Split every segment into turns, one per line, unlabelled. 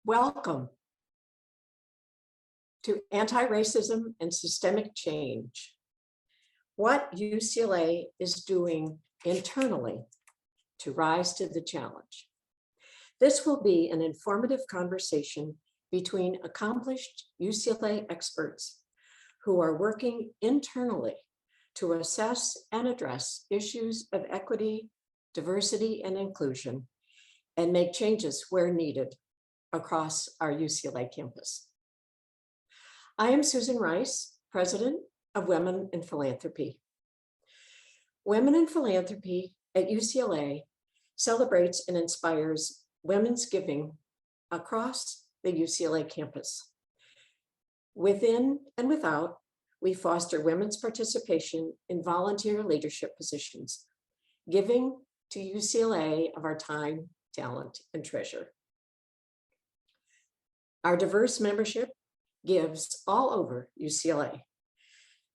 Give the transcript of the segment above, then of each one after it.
Welcome to Anti-Racism and Systemic Change. What UCLA is doing internally to rise to the challenge. This will be an informative conversation between accomplished UCLA experts who are working internally to assess and address issues of equity, diversity, and inclusion, and make changes where needed across our UCLA campus. I am Susan Rice, President of Women in Philanthropy. Women in Philanthropy at UCLA celebrates and inspires women's giving across the UCLA campus. Within and without, we foster women's participation in volunteer leadership positions, giving to UCLA of our time, talent, and treasure. Our diverse membership gives all over UCLA.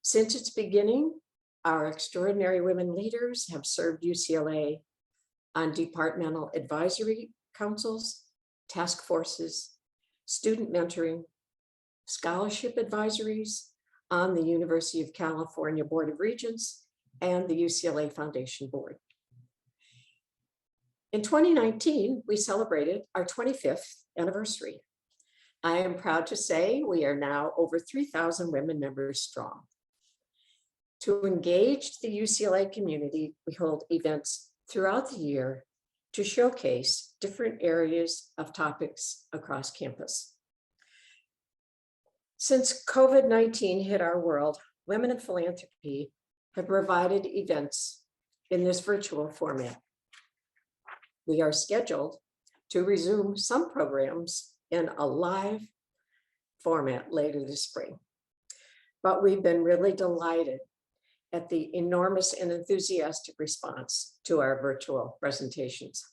Since its beginning, our extraordinary women leaders have served UCLA on departmental advisory councils, task forces, student mentoring, scholarship advisories on the University of California Board of Regents and the UCLA Foundation Board. In 2019, we celebrated our 25th anniversary. I am proud to say we are now over 3,000 women members strong. To engage the UCLA community, we hold events throughout the year to showcase different areas of topics across campus. Since COVID-19 hit our world, Women in Philanthropy have provided events in this virtual format. We are scheduled to resume some programs in a live format later this spring. But we've been really delighted at the enormous and enthusiastic response to our virtual presentations.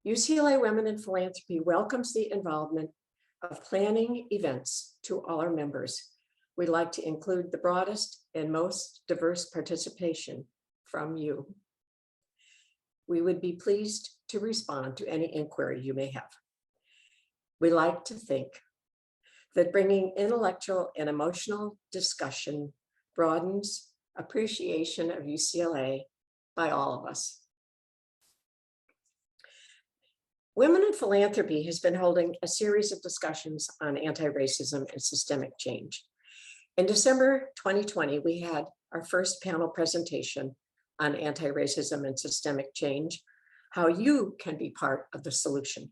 UCLA Women in Philanthropy welcomes the involvement of planning events to all our members. We'd like to include the broadest and most diverse participation from you. We would be pleased to respond to any inquiry you may have. We like to think that bringing intellectual and emotional discussion broadens appreciation of UCLA by all of us. Women in Philanthropy has been holding a series of discussions on anti-racism and systemic change. In December 2020, we had our first panel presentation on anti-racism and systemic change, how you can be part of the solution.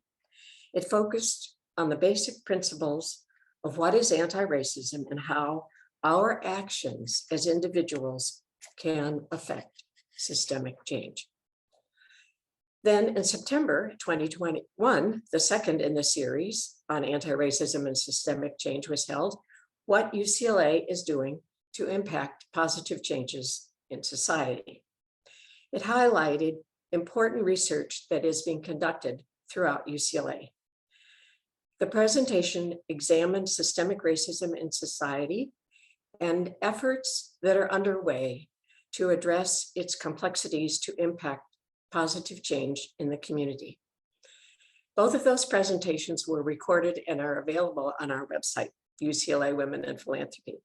It focused on the basic principles of what is anti-racism and how our actions as individuals can affect systemic change. Then in September 2021, the second in the series on anti-racism and systemic change was held, what UCLA is doing to impact positive changes in society. It highlighted important research that is being conducted throughout UCLA. The presentation examined systemic racism in society and efforts that are underway to address its complexities to impact positive change in the community. Both of those presentations were recorded and are available on our website, UCLA Women in Philanthropy.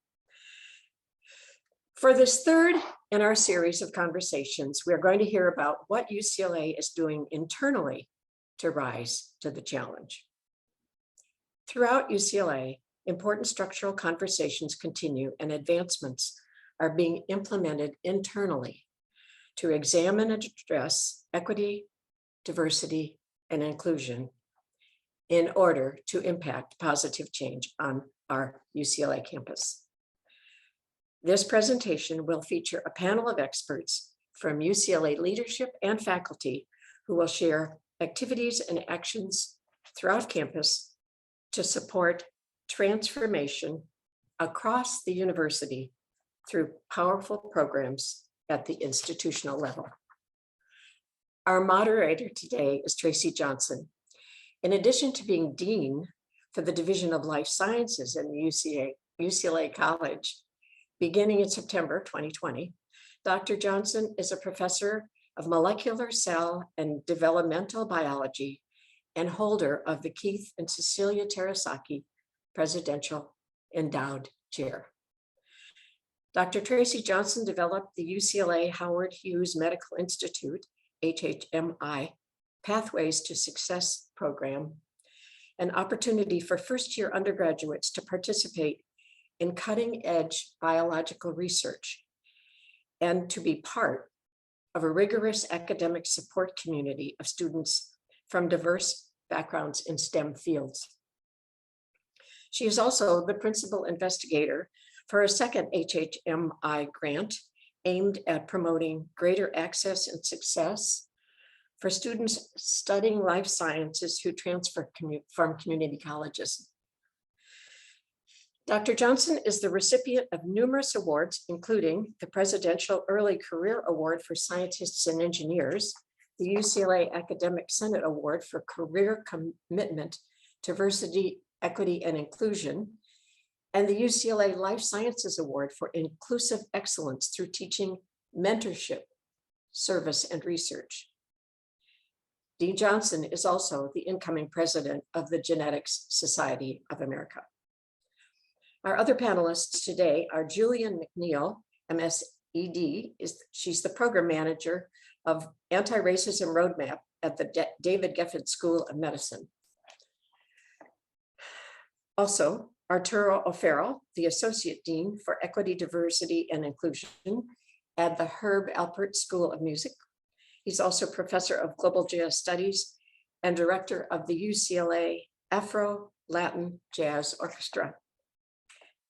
For this third in our series of conversations, we are going to hear about what UCLA is doing internally to rise to the challenge. Throughout UCLA, important structural conversations continue and advancements are being implemented internally to examine and address equity, diversity, and inclusion in order to impact positive change on our UCLA campus. This presentation will feature a panel of experts from UCLA leadership and faculty who will share activities and actions throughout campus to support transformation across the university through powerful programs at the institutional level. Our moderator today is Tracy Johnson. In addition to being Dean for the Division of Life Sciences in UCLA College, beginning in September 2020, Dr. Johnson is a professor of molecular cell and developmental biology and holder of the Keith and Cecilia Terasaki Presidential Endowed Chair. Dr. Tracy Johnson developed the UCLA Howard Hughes Medical Institute, HHMI, Pathways to Success program, an opportunity for first-year undergraduates to participate in cutting-edge biological research and to be part of a rigorous academic support community of students from diverse backgrounds in STEM fields. She is also the principal investigator for a second HHMI grant aimed at promoting greater access and success for students studying life sciences who transfer from community colleges. Dr. Johnson is the recipient of numerous awards, including the Presidential Early Career Award for Scientists and Engineers, the UCLA Academic Senate Award for Career Commitment, Diversity, Equity, and Inclusion, and the UCLA Life Sciences Award for Inclusive Excellence through Teaching, Mentorship, Service, and Research. Dean Johnson is also the incoming president of the Genetics Society of America. Our other panelists today are Julian McNeil, MSED, she's the program manager of Anti-Racism Roadmap at the David Geffen School of Medicine. Also, Arturo O'Farrell, the Associate Dean for Equity, Diversity, and Inclusion at the Herb Alpert School of Music. He's also Professor of Global Jazz Studies and Director of the UCLA Afro-Latin Jazz Orchestra.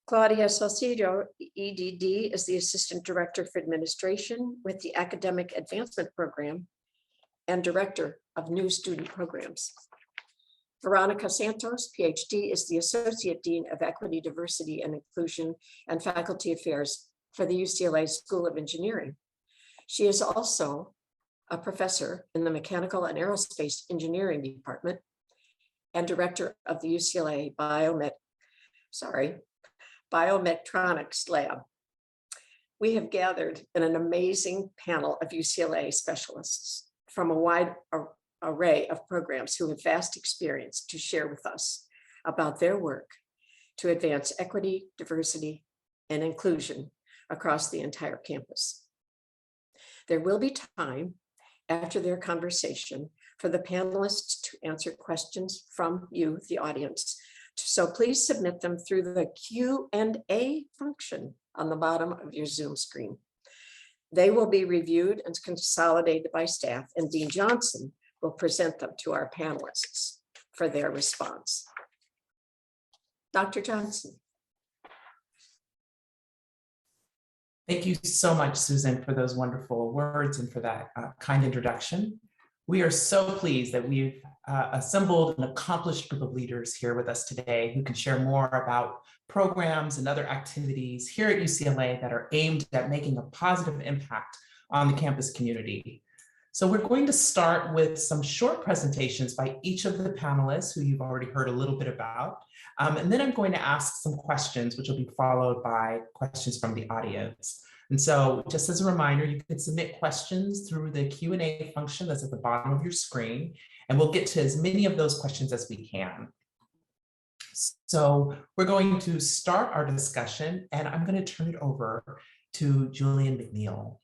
Claudia Salcido, EDD, is the Assistant Director for Administration with the Academic Advancement Program and Director of New Student Programs. Veronica Santos, PhD, is the Associate Dean of Equity, Diversity, and Inclusion and Faculty Affairs for the UCLA School of Engineering. She is also a professor in the Mechanical and Aerospace Engineering Department and Director of the UCLA Biometronics Lab. We have gathered in an amazing panel of UCLA specialists from a wide array of programs who have vast experience to share with us about their work to advance equity, diversity, and inclusion across the entire campus. There will be time after their conversation for the panelists to answer questions from you, the audience. So please submit them through the Q&A function on the bottom of your Zoom screen. They will be reviewed and consolidated by staff, and Dean Johnson will present them to our panelists for their response. Dr. Johnson.
Thank you so much, Susan, for those wonderful words and for that kind introduction. We are so pleased that we've assembled an accomplished group of leaders here with us today who can share more about programs and other activities here at UCLA that are aimed at making a positive impact on the campus community. So we're going to start with some short presentations by each of the panelists who you've already heard a little bit about. And then I'm going to ask some questions, which will be followed by questions from the audience. And so just as a reminder, you can submit questions through the Q&A function that's at the bottom of your screen, and we'll get to as many of those questions as we can. So we're going to start our discussion, and I'm going to turn it over to Julian McNeil.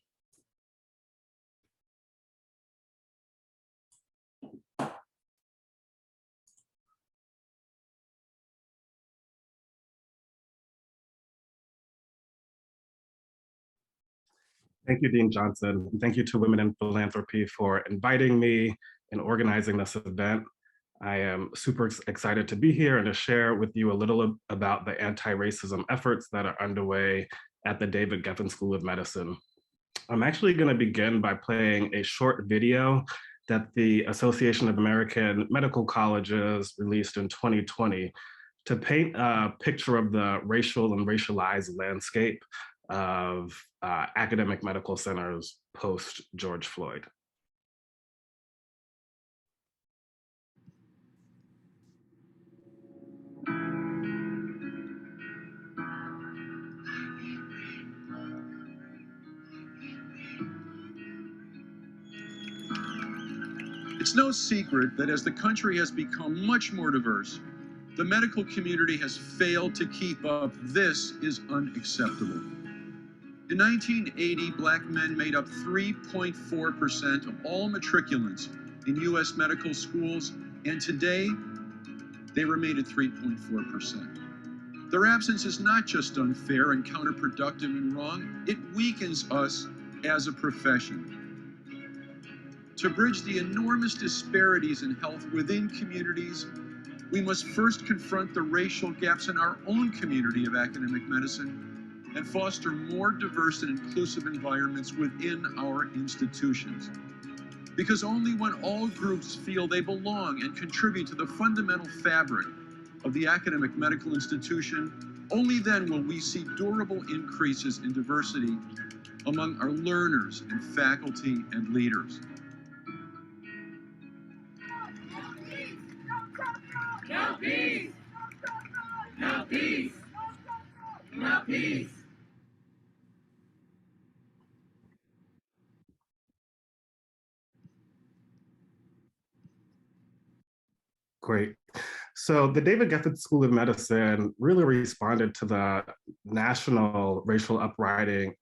Thank you, Dean Johnson. And thank you to Women in Philanthropy for inviting me and organizing this event. I am super excited to be here and to share with you a little about the anti-racism efforts that are underway at the David Geffen School of Medicine. I'm actually going to begin by playing a short video that the Association of American Medical Colleges released in 2020 to paint a picture of the racial and racialized landscape of academic medical centers post George Floyd.
It's no secret that as the country has become much more diverse, the medical community has failed to keep up. This is unacceptable. In 1980, Black men made up 3.4% of all matriculants in U.S. medical schools, and today they remain at 3.4%. Their absence is not just unfair and counterproductive and wrong, it weakens us as a profession. To bridge the enormous disparities in health within communities, we must first confront the racial gaps in our own community of academic medicine and foster more diverse and inclusive environments within our institutions. Because only when all groups feel they belong and contribute to the fundamental fabric of the academic medical institution, only then will we see durable increases in diversity among our learners and faculty and leaders.
No peace! No peace! No peace!
Great. So the David Geffen School of Medicine really responded to the national racial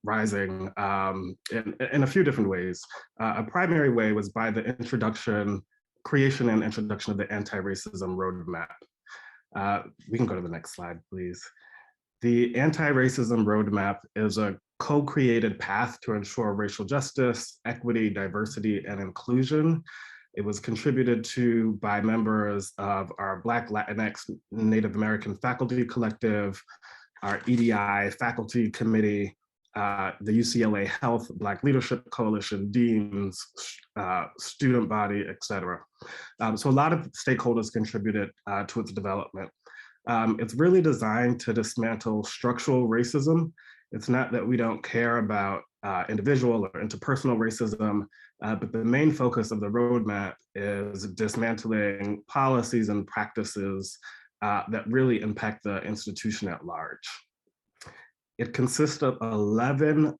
rising in a few different ways. A primary way was by the creation and introduction of the Anti-Racism Roadmap. We can go to the next slide, please. The Anti-Racism Roadmap is a co-created path to ensure racial justice, equity, diversity, and inclusion. It was contributed to by members of our Black, Latinx, Native American Faculty Collective, our EDI Faculty Committee, the UCLA Health Black Leadership Coalition, deans, student body, et cetera. So a lot of stakeholders contributed to its development. It's really designed to dismantle structural racism. It's not that we don't care about individual or interpersonal racism, but the main focus of the roadmap is dismantling policies and practices that really impact the institution at large. It consists of 11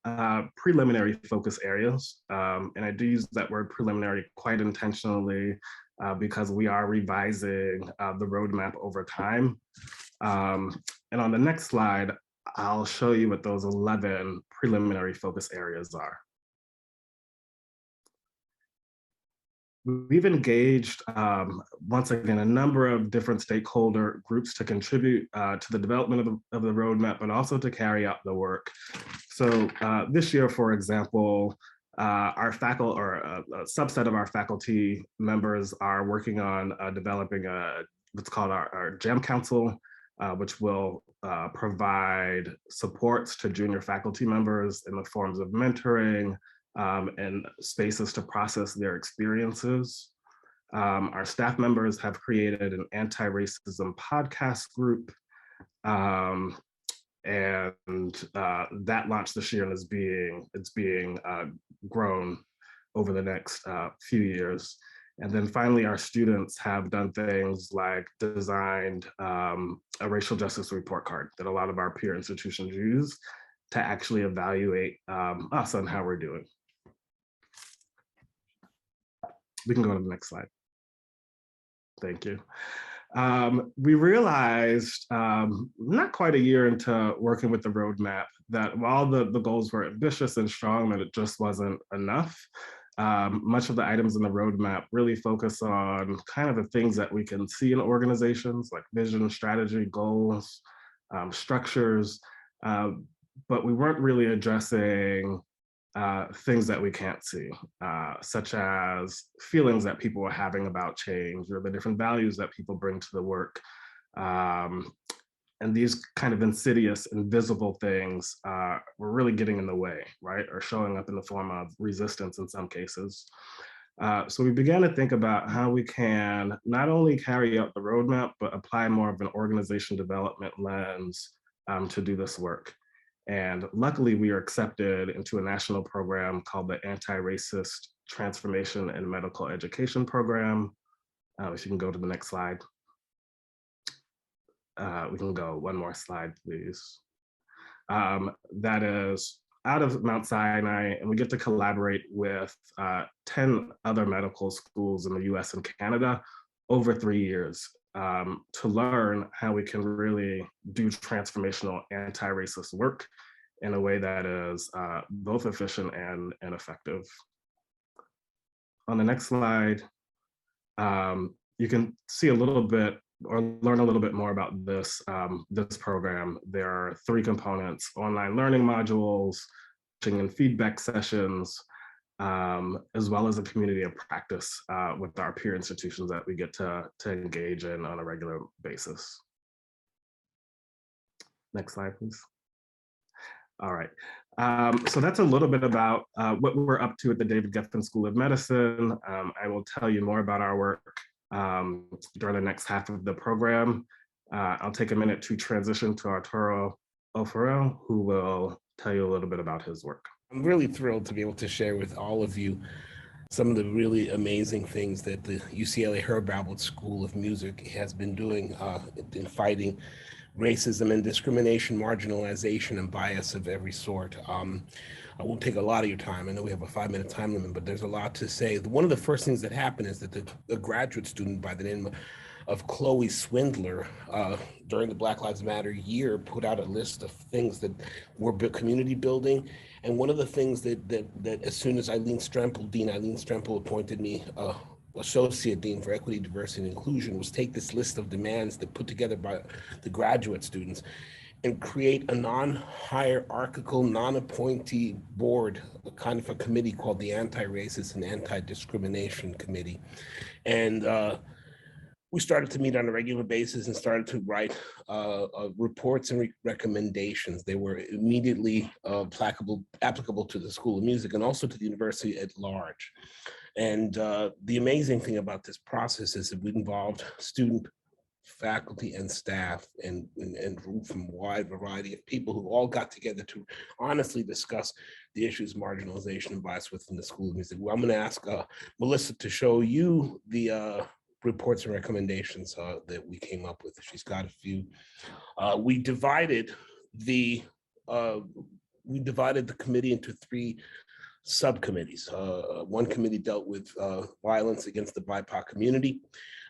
preliminary focus areas, and I do use that word preliminary quite intentionally because we are revising the roadmap over time. And on the next slide, I'll show you what those 11 preliminary focus areas are. We've engaged, once again, a number of different stakeholder groups to contribute to the development of the roadmap, but also to carry out the work. So this year, for example, our faculty, or a subset of our faculty members, are working on developing what's called our GEM Council, which will provide supports to junior faculty members in the forms of mentoring, and spaces to process their experiences. Our staff members have created an anti-racism podcast group, and that launched this year and it's being grown over the next few years. And then finally, our students have done things like designed a racial justice report card that a lot of our peer institutions use to actually evaluate us on how we're doing. We can go to the next slide. Thank you. We realized not quite a year into working with the roadmap that while the goals were ambitious and strong, that it just wasn't enough. Much of the items in the roadmap really focus on kind of the things that we can see in organizations, like vision, strategy, goals, structures, but we weren't really addressing things that we can't see, such as feelings that people are having about change, or the different values that people bring to the work. And these kind of insidious, invisible things were really getting in the way, right? Or showing up in the form of resistance in some cases. So we began to think about how we can not only carry out the roadmap, but apply more of an organization development lens to do this work. And luckily, we are accepted into a national program called the Anti-Racist Transformation in Medical Education Program. If you can go to the next slide. We can go one more slide, please. That is out of Mount Sinai, and we get to collaborate with 10 other medical schools in the US and Canada over 3 years to learn how we can really do transformational anti-racist work in a way that is both efficient and effective. On the next slide, you can see a little bit or learn a little bit more about this, this program. There are 3 components: online learning modules, coaching and feedback sessions, as well as a community of practice with our peer institutions that we get to engage in on a regular basis. Next slide, please. All right, so that's a little bit about what we're up to at the David Geffen School of Medicine. I will tell you more about our work during the next half of the program. I'll take a minute to transition to Arturo O'Farrell, who will tell you a little bit about his work.
I'm really thrilled to be able to share with all of you some of the really amazing things that the UCLA Herb Albert School of Music has been doing in fighting racism and discrimination, marginalization, and bias of every sort. I won't take a lot of your time. I know we have a 5-minute time limit, but there's a lot to say. One of the first things that happened is that a graduate student by the name of Chloe Swindler during the Black Lives Matter year put out a list of things that were community building. And one of the things that as soon as Dean Eileen Strempel appointed me Associate Dean for Equity, Diversity, and Inclusion, was take this list of demands that put together by the graduate students and create a non-hierarchical, non-appointee board, a kind of a committee called the Anti-Racist and Anti-Discrimination Committee. And we started to meet on a regular basis and started to write reports and recommendations. They were immediately applicable to the School of Music and also to the university at large. And the amazing thing about this process is that we involved student, faculty, and staff, and from a wide variety of people who all got together to honestly discuss the issues of marginalization and bias within the School of Music. Well, I'm going to ask Melissa to show you the reports and recommendations that we came up with. She's got a few. We divided the committee into 3 subcommittees. One committee dealt with violence against the BIPOC community.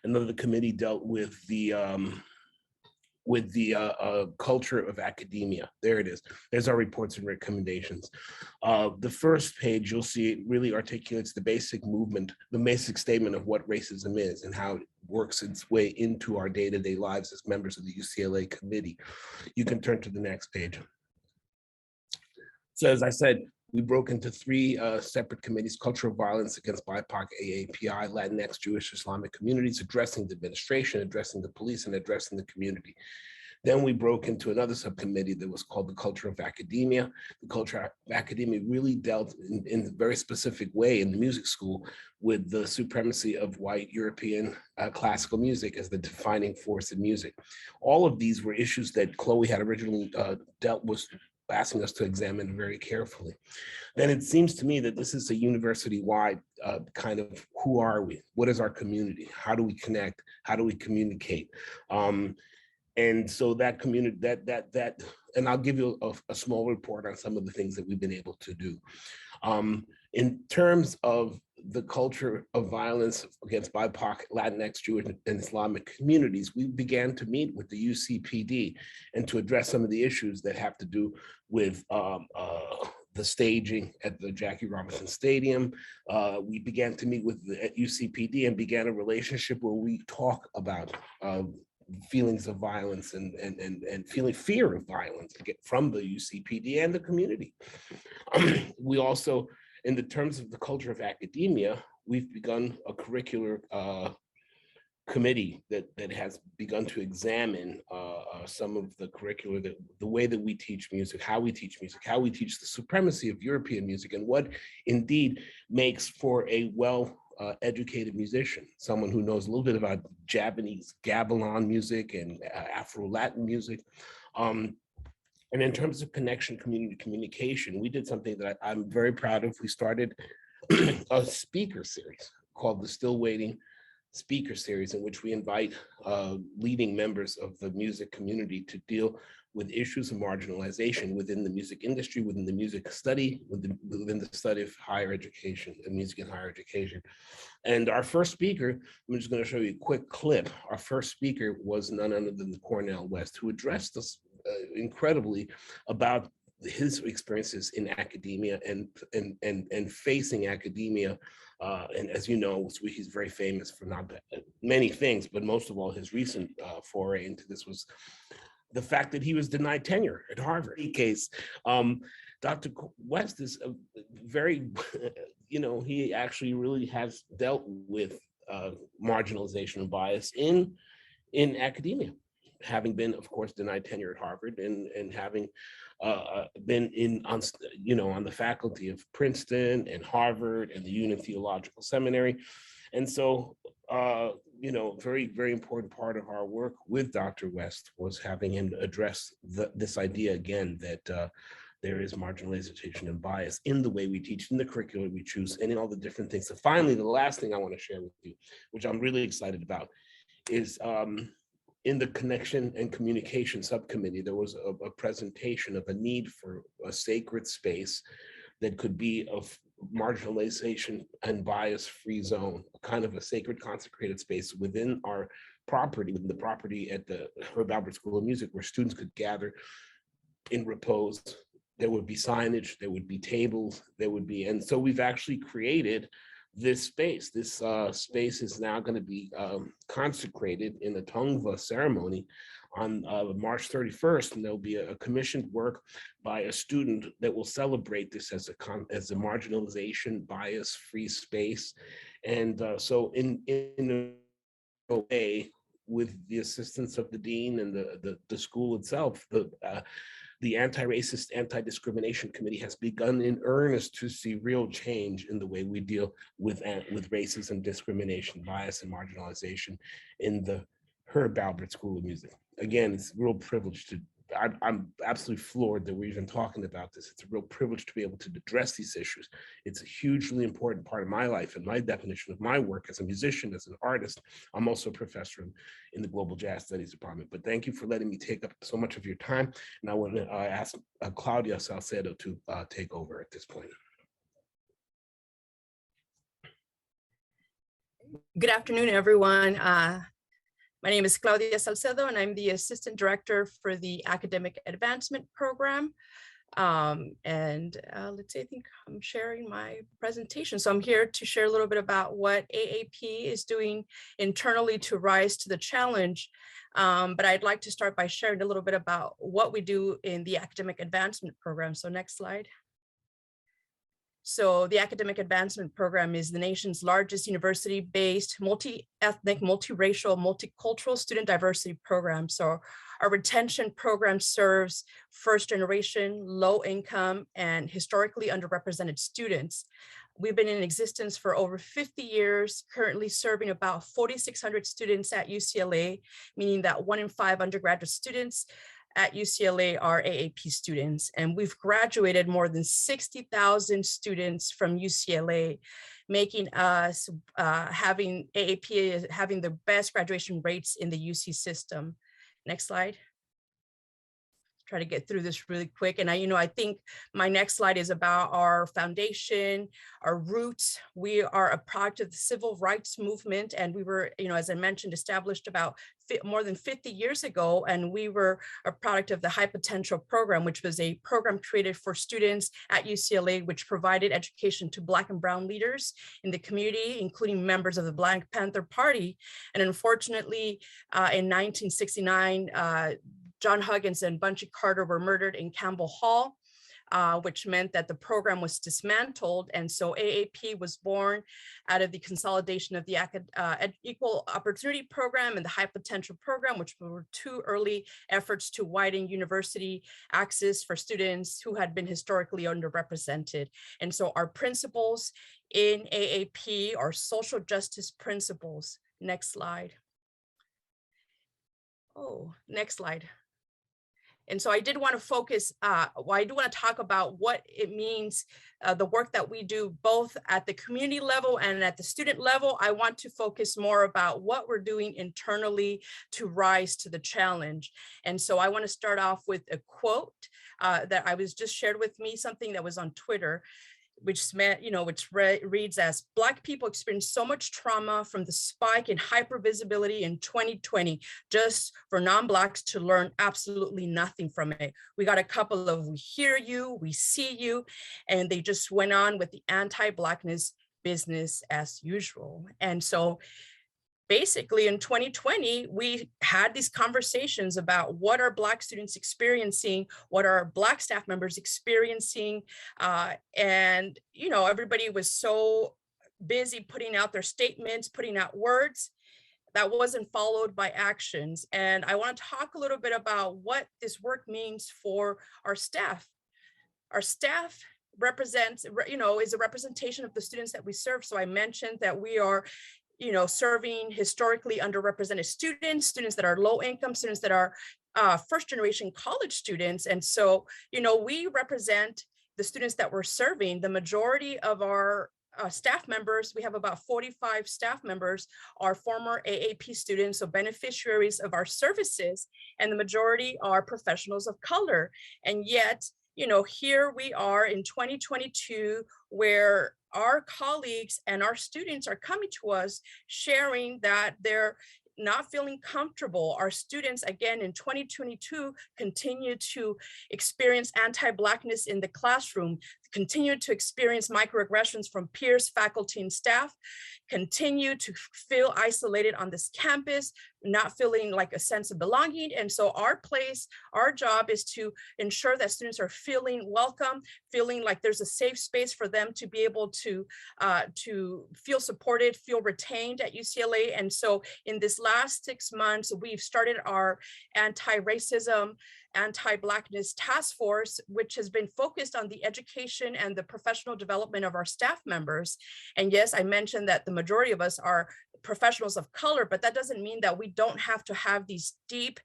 Another committee dealt with the culture of academia. There it is. There's our reports and recommendations. The first page, you'll see it really articulates the basic movement, the basic statement of what racism is and how it works its way into our day-to-day lives as members of the UCLA committee. You can turn to the next page. So as I said, we broke into 3 separate committees: cultural violence against BIPOC, AAPI, Latinx, Jewish, Islamic communities, addressing the administration, addressing the police, and addressing the community. Then we broke into another subcommittee that was called the culture of academia. The culture of academia really dealt in a very specific way in the music school with the supremacy of white European classical music as the defining force in music. All of these were issues that Chloe had originally dealt with, asking us to examine very carefully. Then it seems to me that this is a university-wide kind of, who are we? What is our community? How do we connect? How do we communicate? And so that community, and I'll give you a small report on some of the things that we've been able to do. In terms of the culture of violence against BIPOC, Latinx, Jewish, and Islamic communities, we began to meet with the UCPD and to address some of the issues that have to do with the staging at the Jackie Robinson Stadium. We began to meet with the UCPD and began a relationship where we talk about feelings of violence and feeling fear of violence from the UCPD and the community. We also, in the terms of the culture of academia, we've begun a curricular committee that has begun to examine some of the curricular, the way that we teach music, how we teach the supremacy of European music, and what indeed makes for a educated musician, someone who knows a little bit about Japanese gamelan music and Afro-Latin music. And in terms of connection, community communication, we did something that I'm very proud of. We started a speaker series called the Still Waiting speaker series in which we invite leading members of the music community to deal with issues of marginalization within the music industry, within the music study, within the study of higher education and music and higher education. And our first speaker, I'm just going to show you a quick clip. Our first speaker was none other than the Cornell West, who addressed us incredibly about his experiences in academia and facing academia. And as you know, he's very famous for not many things, but most of all, his recent foray into this was the fact that he was denied tenure at Harvard. In case, Dr. West is a very, he actually really has dealt with marginalization and bias in academia, having been, of course, denied tenure at Harvard and having been on the faculty of Princeton and Harvard and the Union Theological Seminary. And so, very, very important part of our work with Dr. West was having him address this idea again that there is marginalization and bias in the way we teach, in the curriculum we choose, and in all the different things. So finally, the last thing I want to share with you, which I'm really excited about, is in the Connection and Communication Subcommittee, there was a presentation of a need for a sacred space that could be of marginalization and bias-free zone, kind of a sacred consecrated space within our property, within the property at the Herb Alpert School of Music, where students could gather in repose. There would be signage, there would be tables, and so we've actually created this space. This space is now going to be consecrated in a Tongva ceremony on March 31st, and there'll be a commissioned work by a student that will celebrate this as a marginalization, bias-free space. And so in a way, with the assistance of the dean and the school itself, the Anti-Racist, Anti-Discrimination Committee has begun in earnest to see real change in the way we deal with racism, discrimination, bias, and marginalization in the Herb Alpert School of Music. Again, it's a real privilege I'm absolutely floored that we're even talking about this. It's a real privilege to be able to address these issues. It's a hugely important part of my life and my definition of my work as a musician, as an artist. I'm also a professor in the Global Jazz Studies Department. But thank you for letting me take up so much of your time. And I want to ask Claudia Salcedo to take over at this point.
Good afternoon, everyone. My name is Claudia Salcedo, and I'm the Assistant Director for the Academic Advancement Program. Let's see, I think I'm sharing my presentation. So I'm here to share a little bit about what AAP is doing internally to rise to the challenge. But I'd like to start by sharing a little bit about what we do in the Academic Advancement Program. So next slide. So the Academic Advancement Program is the nation's largest university-based, multi-ethnic, multiracial, multicultural student diversity program. So our retention program serves first-generation, low-income, and historically underrepresented students. We've been in existence for over 50 years, currently serving about 4,600 students at UCLA, meaning that 1 in 5 undergraduate students at UCLA are AAP students, and we've graduated more than 60,000 students from UCLA, making us having the best graduation rates in the UC system. Next slide. Try to get through this really quick. And I think my next slide is about our foundation, our roots. We are a product of the civil rights movement. And we were, as I mentioned, established about more than 50 years ago. And we were a product of the High Potential Program, which was a program created for students at UCLA, which provided education to Black and Brown leaders in the community, including members of the Black Panther Party. And unfortunately, in 1969, John Huggins and Bunchy Carter were murdered in Campbell Hall, which meant that the program was dismantled. And so AAP was born out of the consolidation of the Equal Opportunity Program and the High Potential Program, which were two early efforts to widen university access for students who had been historically underrepresented. And so our principles in AAP are social justice principles. Next slide. Oh, next slide. And so I did want to focus, I do want to talk about what it means, the work that we do both at the community level and at the student level. I want to focus more about what we're doing internally to rise to the challenge. And so I want to start off with a quote that I was just shared with me, something that was on Twitter, which reads as, Black people experienced so much trauma from the spike in hypervisibility in 2020, just for non-Blacks to learn absolutely nothing from it. We got a couple of, we hear you, we see you, and they just went on with the anti-Blackness business as usual. And so basically in 2020, we had these conversations about what are Black students experiencing, what are Black staff members experiencing, and everybody was so busy putting out their statements, putting out words, that wasn't followed by actions. And I want to talk a little bit about what this work means for our staff. Our staff represents, is a representation of the students that we serve. So I mentioned that we are serving historically underrepresented students that are low income, students that are first generation college students. And so, we represent the students that we're serving. The majority of our staff members, we have about 45 staff members, are former AAP students, so beneficiaries of our services, and the majority are professionals of color. And yet, here we are in 2022, where our colleagues and our students are coming to us sharing that they're not feeling comfortable. Our students, again, in 2022, continue to experience anti-Blackness in the classroom, continue to experience microaggressions from peers, faculty, and staff, continue to feel isolated on this campus, not feeling like a sense of belonging. And so our job is to ensure that students are feeling welcome, feeling like there's a safe space for them to be able to feel supported, feel retained at UCLA. And so in this last 6 months, we've started our anti-racism, anti-Blackness task force, which has been focused on the education and the professional development of our staff members. And yes, I mentioned that the majority of us are professionals of color, but that doesn't mean that we don't have to have these deep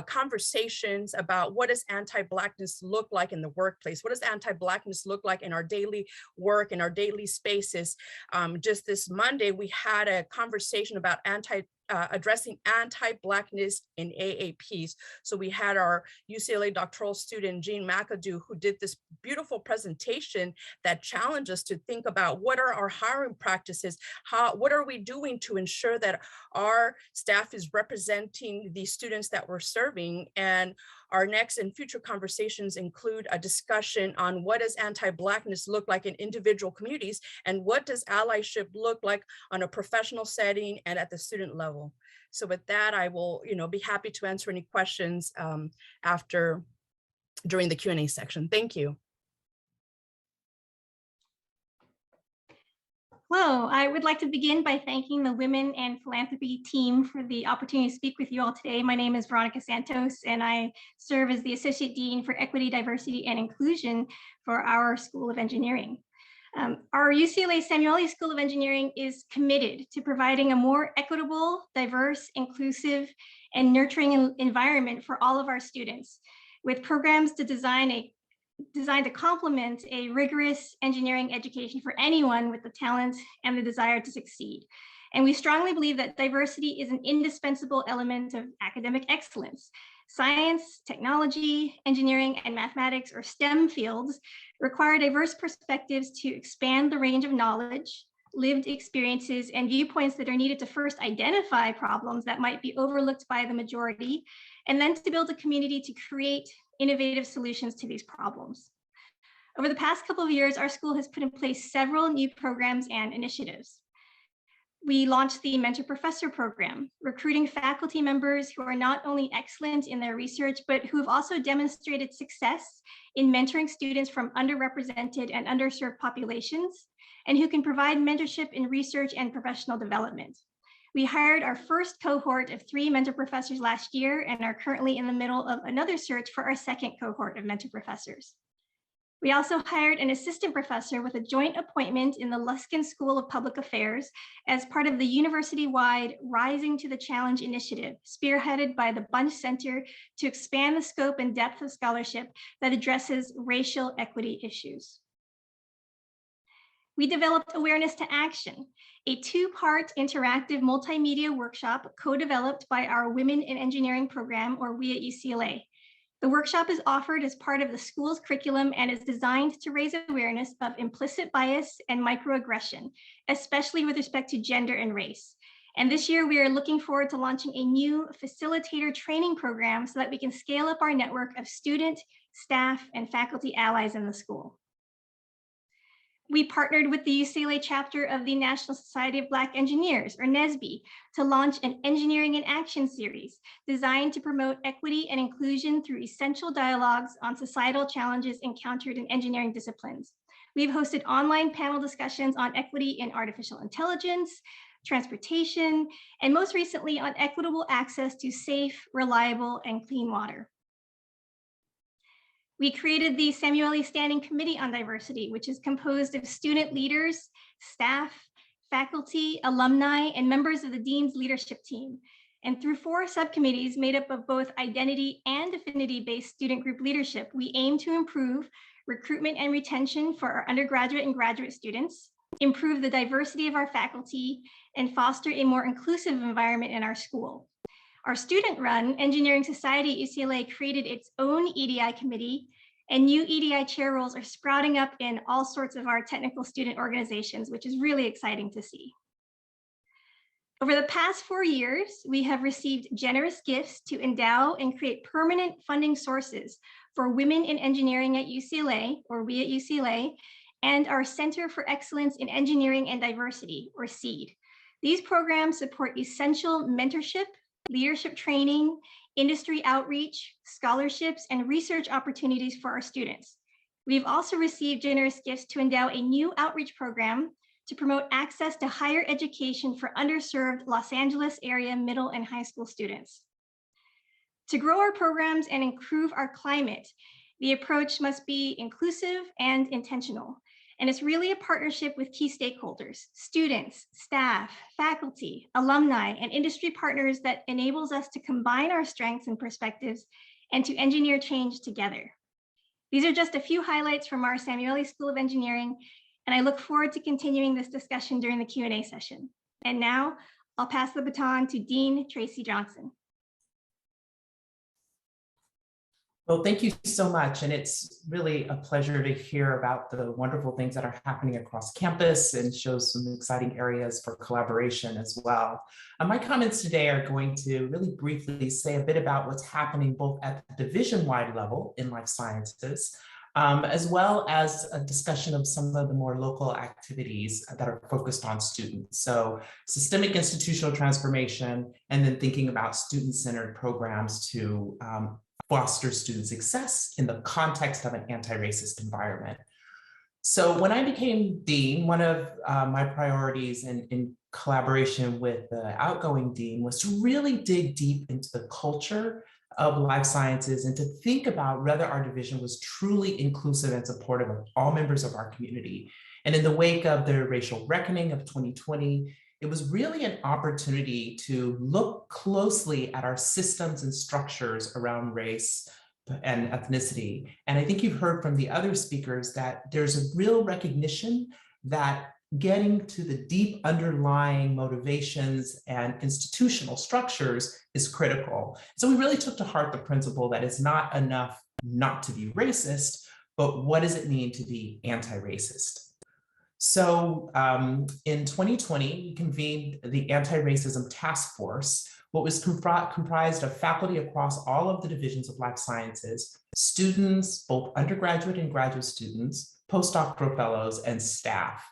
conversations about what does anti-Blackness look like in the workplace? What does anti-Blackness look like in our daily work, in our daily spaces? Just this Monday, we had a conversation about addressing anti-Blackness in AAPs. So we had our UCLA doctoral student, Jean McAdoo, who did this beautiful presentation that challenged us to think about what are our hiring practices, what are we doing to ensure that our staff is representing the students that we're serving. And our next and future conversations include a discussion on what does anti-Blackness look like in individual communities, and what does allyship look like on a professional setting and at the student level. So with that, I will be happy to answer any questions during the Q&A section. Thank you.
Hello, I would like to begin by thanking the Women and Philanthropy team for the opportunity to speak with you all today. My name is Veronica Santos, and I serve as the Associate Dean for Equity, Diversity, and Inclusion for our School of Engineering. Our UCLA Samueli School of Engineering is committed to providing a more equitable, diverse, inclusive, and nurturing environment for all of our students, with programs designed to complement a rigorous engineering education for anyone with the talent and the desire to succeed. And we strongly believe that diversity is an indispensable element of academic excellence. Science, technology, engineering, and mathematics, or STEM fields, require diverse perspectives to expand the range of knowledge, lived experiences, and viewpoints that are needed to first identify problems that might be overlooked by the majority, and then to build a community to create innovative solutions to these problems. Over the past couple of years, our school has put in place several new programs and initiatives. We launched the Mentor Professor program, recruiting faculty members who are not only excellent in their research, but who have also demonstrated success in mentoring students from underrepresented and underserved populations, and who can provide mentorship in research and professional development. We hired our first cohort of 3 mentor professors last year and are currently in the middle of another search for our second cohort of mentor professors. We also hired an assistant professor with a joint appointment in the Luskin School of Public Affairs as part of the university-wide Rising to the Challenge initiative, spearheaded by the Bunch Center to expand the scope and depth of scholarship that addresses racial equity issues. We developed Awareness to Action, a two-part interactive multimedia workshop co-developed by our Women in Engineering program, or We at UCLA. The workshop is offered as part of the school's curriculum and is designed to raise awareness of implicit bias and microaggression, especially with respect to gender and race. And this year, we are looking forward to launching a new facilitator training program so that we can scale up our network of student, staff, and faculty allies in the school. We partnered with the UCLA chapter of the National Society of Black Engineers, or NSBE, to launch an Engineering in Action series designed to promote equity and inclusion through essential dialogues on societal challenges encountered in engineering disciplines. We've hosted online panel discussions on equity in artificial intelligence, transportation, and most recently on equitable access to safe, reliable, and clean water. We created the Samueli Standing Committee on Diversity, which is composed of student leaders, staff, faculty, alumni, and members of the Dean's leadership team. And through 4 subcommittees made up of both identity and affinity-based student group leadership, we aim to improve recruitment and retention for our undergraduate and graduate students, improve the diversity of our faculty, and foster a more inclusive environment in our school. Our student-run Engineering Society at UCLA created its own EDI committee, and new EDI chair roles are sprouting up in all sorts of our technical student organizations, which is really exciting to see. Over the past 4 years, we have received generous gifts to endow and create permanent funding sources for Women in Engineering at UCLA, or We at UCLA, and our Center for Excellence in Engineering and Diversity, or SEED. These programs support essential mentorship, leadership training, industry outreach, scholarships, and research opportunities for our students. We've also received generous gifts to endow a new outreach program to promote access to higher education for underserved Los Angeles area middle and high school students. To grow our programs and improve our climate, the approach must be inclusive and intentional. And it's really a partnership with key stakeholders, students, staff, faculty, alumni, and industry partners that enables us to combine our strengths and perspectives and to engineer change together. These are just a few highlights from our Samueli School of Engineering, and I look forward to continuing this discussion during the Q&A session. And now I'll pass the baton to Dean Tracy Johnson.
Well, thank you so much. And it's really a pleasure to hear about the wonderful things that are happening across campus and shows some exciting areas for collaboration as well. My comments today are going to really briefly say a bit about what's happening both at the division-wide level in life sciences, as well as a discussion of some of the more local activities that are focused on students. So systemic institutional transformation, and then thinking about student-centered programs to foster student success in the context of an anti-racist environment. So when I became dean, one of my priorities in collaboration with the outgoing dean was to really dig deep into the culture of life sciences and to think about whether our division was truly inclusive and supportive of all members of our community. And in the wake of the racial reckoning of 2020, it was really an opportunity to look closely at our systems and structures around race and ethnicity. And I think you've heard from the other speakers that there's a real recognition that getting to the deep underlying motivations and institutional structures is critical. So we really took to heart the principle that it's not enough not to be racist, but what does it mean to be anti-racist? So in 2020, we convened the Anti-Racism Task Force, what was comprised of faculty across all of the divisions of life sciences, students, both undergraduate and graduate students, postdoctoral fellows, and staff.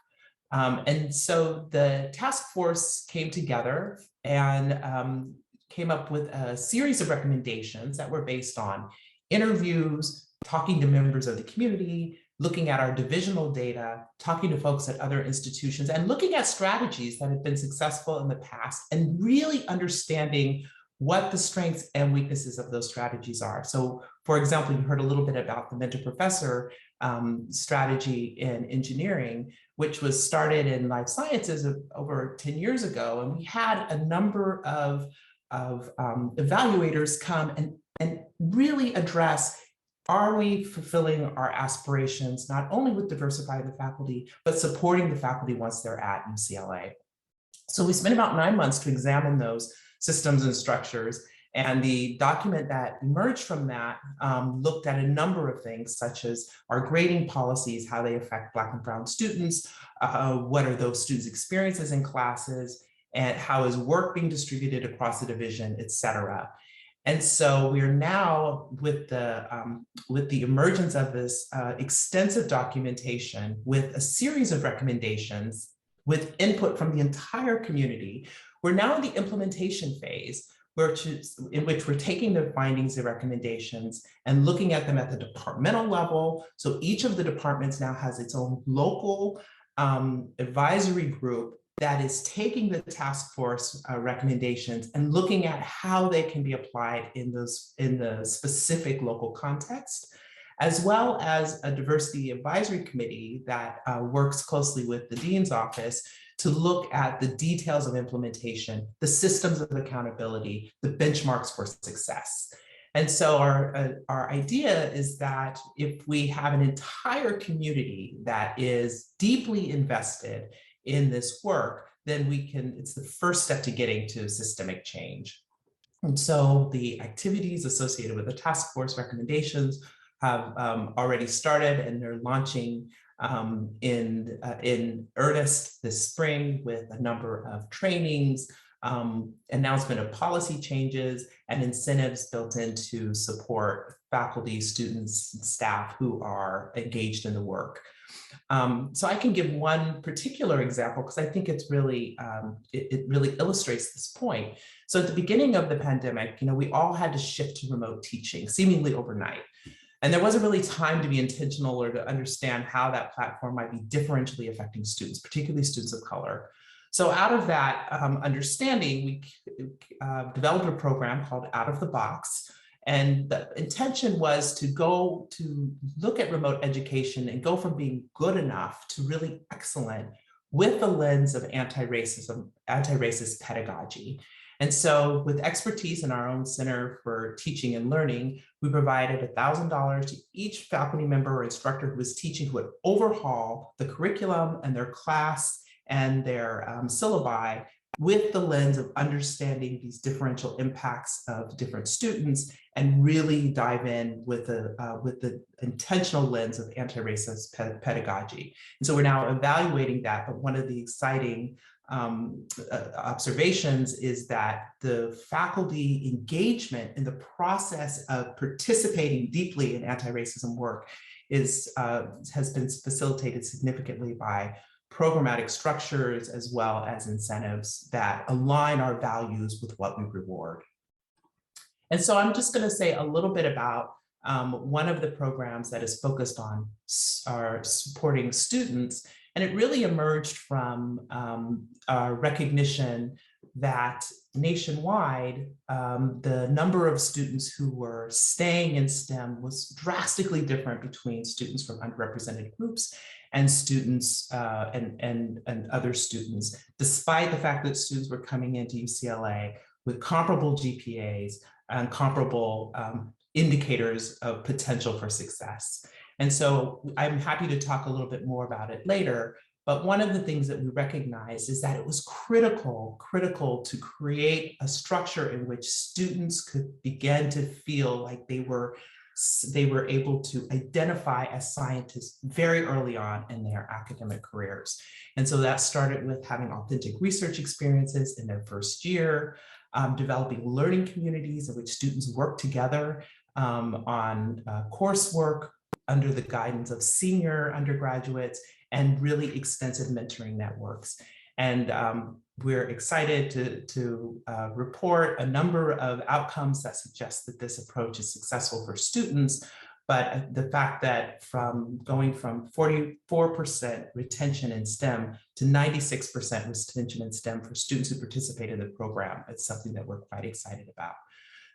And so the task force came together and came up with a series of recommendations that were based on interviews, talking to members of the community, looking at our divisional data, talking to folks at other institutions, and looking at strategies that have been successful in the past, and really understanding what the strengths and weaknesses of those strategies are. So, for example, you heard a little bit about the mentor professor strategy in engineering, which was started in life sciences over 10 years ago. And we had a number of evaluators come and really address, are we fulfilling our aspirations, not only with diversifying the faculty, but supporting the faculty once they're at UCLA? So we spent about 9 months to examine those systems and structures. And the document that emerged from that looked at a number of things, such as our grading policies, how they affect Black and Brown students, what are those students' experiences in classes, and how is work being distributed across the division, et cetera. And so we are now, with the emergence of this extensive documentation with a series of recommendations with input from the entire community, we're now in the implementation phase, in which we're taking the findings and recommendations and looking at them at the departmental level. So each of the departments now has its own local advisory group that is taking the task force recommendations and looking at how they can be applied in the specific local context, as well as a diversity advisory committee that works closely with the dean's office to look at the details of implementation, the systems of accountability, the benchmarks for success. And so our idea is that if we have an entire community that is deeply invested in this work, then it's the first step to getting to systemic change. And so the activities associated with the task force recommendations have already started, and they're launching in earnest this spring with a number of trainings, announcement of policy changes, and incentives built in to support faculty, students, and staff who are engaged in the work. So I can give one particular example because I think it's really, it really illustrates this point. So at the beginning of the pandemic, we all had to shift to remote teaching seemingly overnight. And there wasn't really time to be intentional or to understand how that platform might be differentially affecting students, particularly students of color. So out of that understanding, we developed a program called Out of the Box. And the intention was to go to look at remote education and go from being good enough to really excellent with the lens of anti-racist pedagogy. And so with expertise in our own Center for Teaching and Learning, we provided $1,000 to each faculty member or instructor who was teaching, who would overhaul the curriculum and their class and their syllabi with the lens of understanding these differential impacts of different students and really dive in with the intentional lens of anti-racist pedagogy. And so we're now evaluating that, but one of the exciting observations is that the faculty engagement in the process of participating deeply in anti-racism work has been facilitated significantly by programmatic structures as well as incentives that align our values with what we reward. And so I'm just going to say a little bit about one of the programs that is focused on our supporting students. And it really emerged from our recognition that nationwide, the number of students who were staying in STEM was drastically different between students from underrepresented groups and students and other students, despite the fact that students were coming into UCLA with comparable GPAs and comparable indicators of potential for success. And so I'm happy to talk a little bit more about it later, but one of the things that we recognized is that it was critical to create a structure in which students could begin to feel like they were able to identify as scientists very early on in their academic careers. And so that started with having authentic research experiences in their first year, developing learning communities in which students work together on coursework under the guidance of senior undergraduates and really extensive mentoring networks. And we're excited to report a number of outcomes that suggest that this approach is successful for students, but the fact that going from 44% retention in STEM to 96% retention in STEM for students who participate in the program, it's something that we're quite excited about.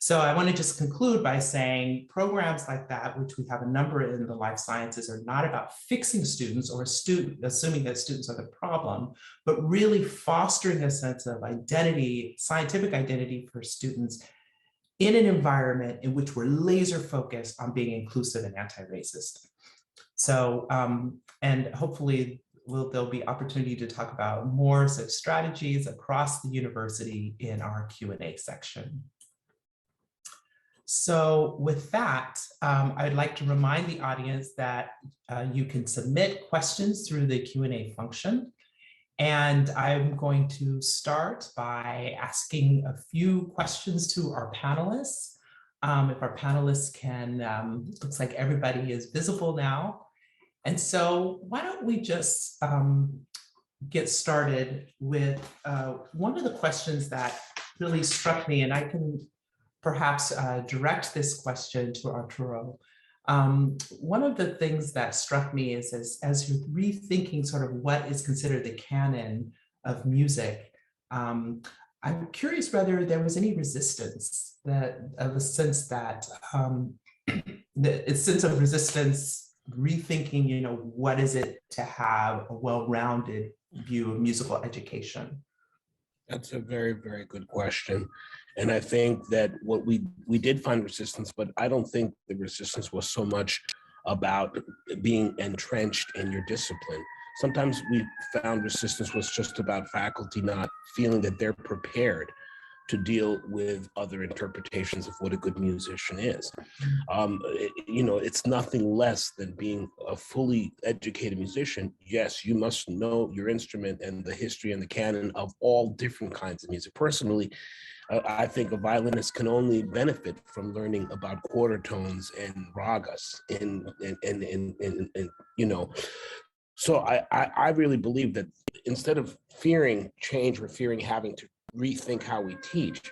So I want to just conclude by saying programs like that, which we have a number in the life sciences, are not about fixing students or assuming that students are the problem, but really fostering a sense of identity, scientific identity for students in an environment in which we're laser focused on being inclusive and anti-racist. So, and hopefully there'll be opportunity to talk about more such strategies across the university in our Q&A section. So with that, I'd like to remind the audience that you can submit questions through the Q&A function. And I'm going to start by asking a few questions to our panelists. If our panelists can, looks like everybody is visible now. And so why don't we just get started with one of the questions that really struck me, and I can perhaps direct this question to Arturo. One of the things that struck me is as you're rethinking sort of what is considered the canon of music, I'm curious whether there was any resistance of a sense that the sense of resistance, rethinking, you know, what is it to have a well-rounded view of musical education?
That's a very, very good question. And I think that what we did find resistance, but I don't think the resistance was so much about being entrenched in your discipline. Sometimes we found resistance was just about faculty not feeling that they're prepared to deal with other interpretations of what a good musician is. You know, it's nothing less than being a fully educated musician. Yes, you must know your instrument and the history and the canon of all different kinds of music. Personally, I think a violinist can only benefit from learning about quarter tones and ragas and you know. So I really believe that instead of fearing change or fearing having to rethink how we teach,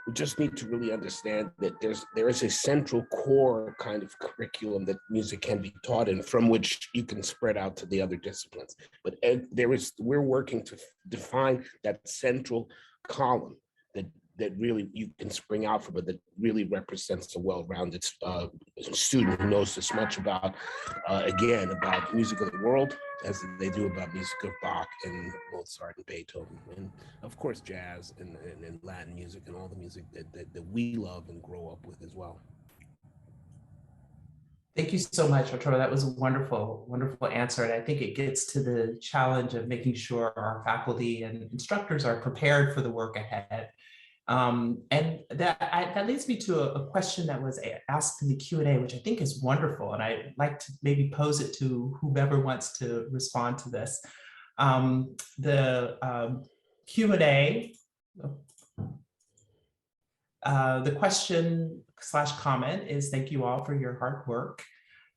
we just need to really understand that there is a central core kind of curriculum that music can be taught in, from which you can spread out to the other disciplines. But we're working to define that central column that really you can spring out from, but that really represents a well-rounded student who knows as much about, again, about music of the world as they do about music of Bach and Mozart and Beethoven, and of course jazz and Latin music and all the music that we love and grow up with as well.
Thank you so much, Arturo. That was a wonderful, wonderful answer. And I think it gets to the challenge of making sure our faculty and instructors are prepared for the work ahead. And that leads me to a question that was asked in the Q&A, which I think is wonderful. And I'd like to maybe pose it to whoever wants to respond to this. The Q&A, the question / comment is, thank you all for your hard work.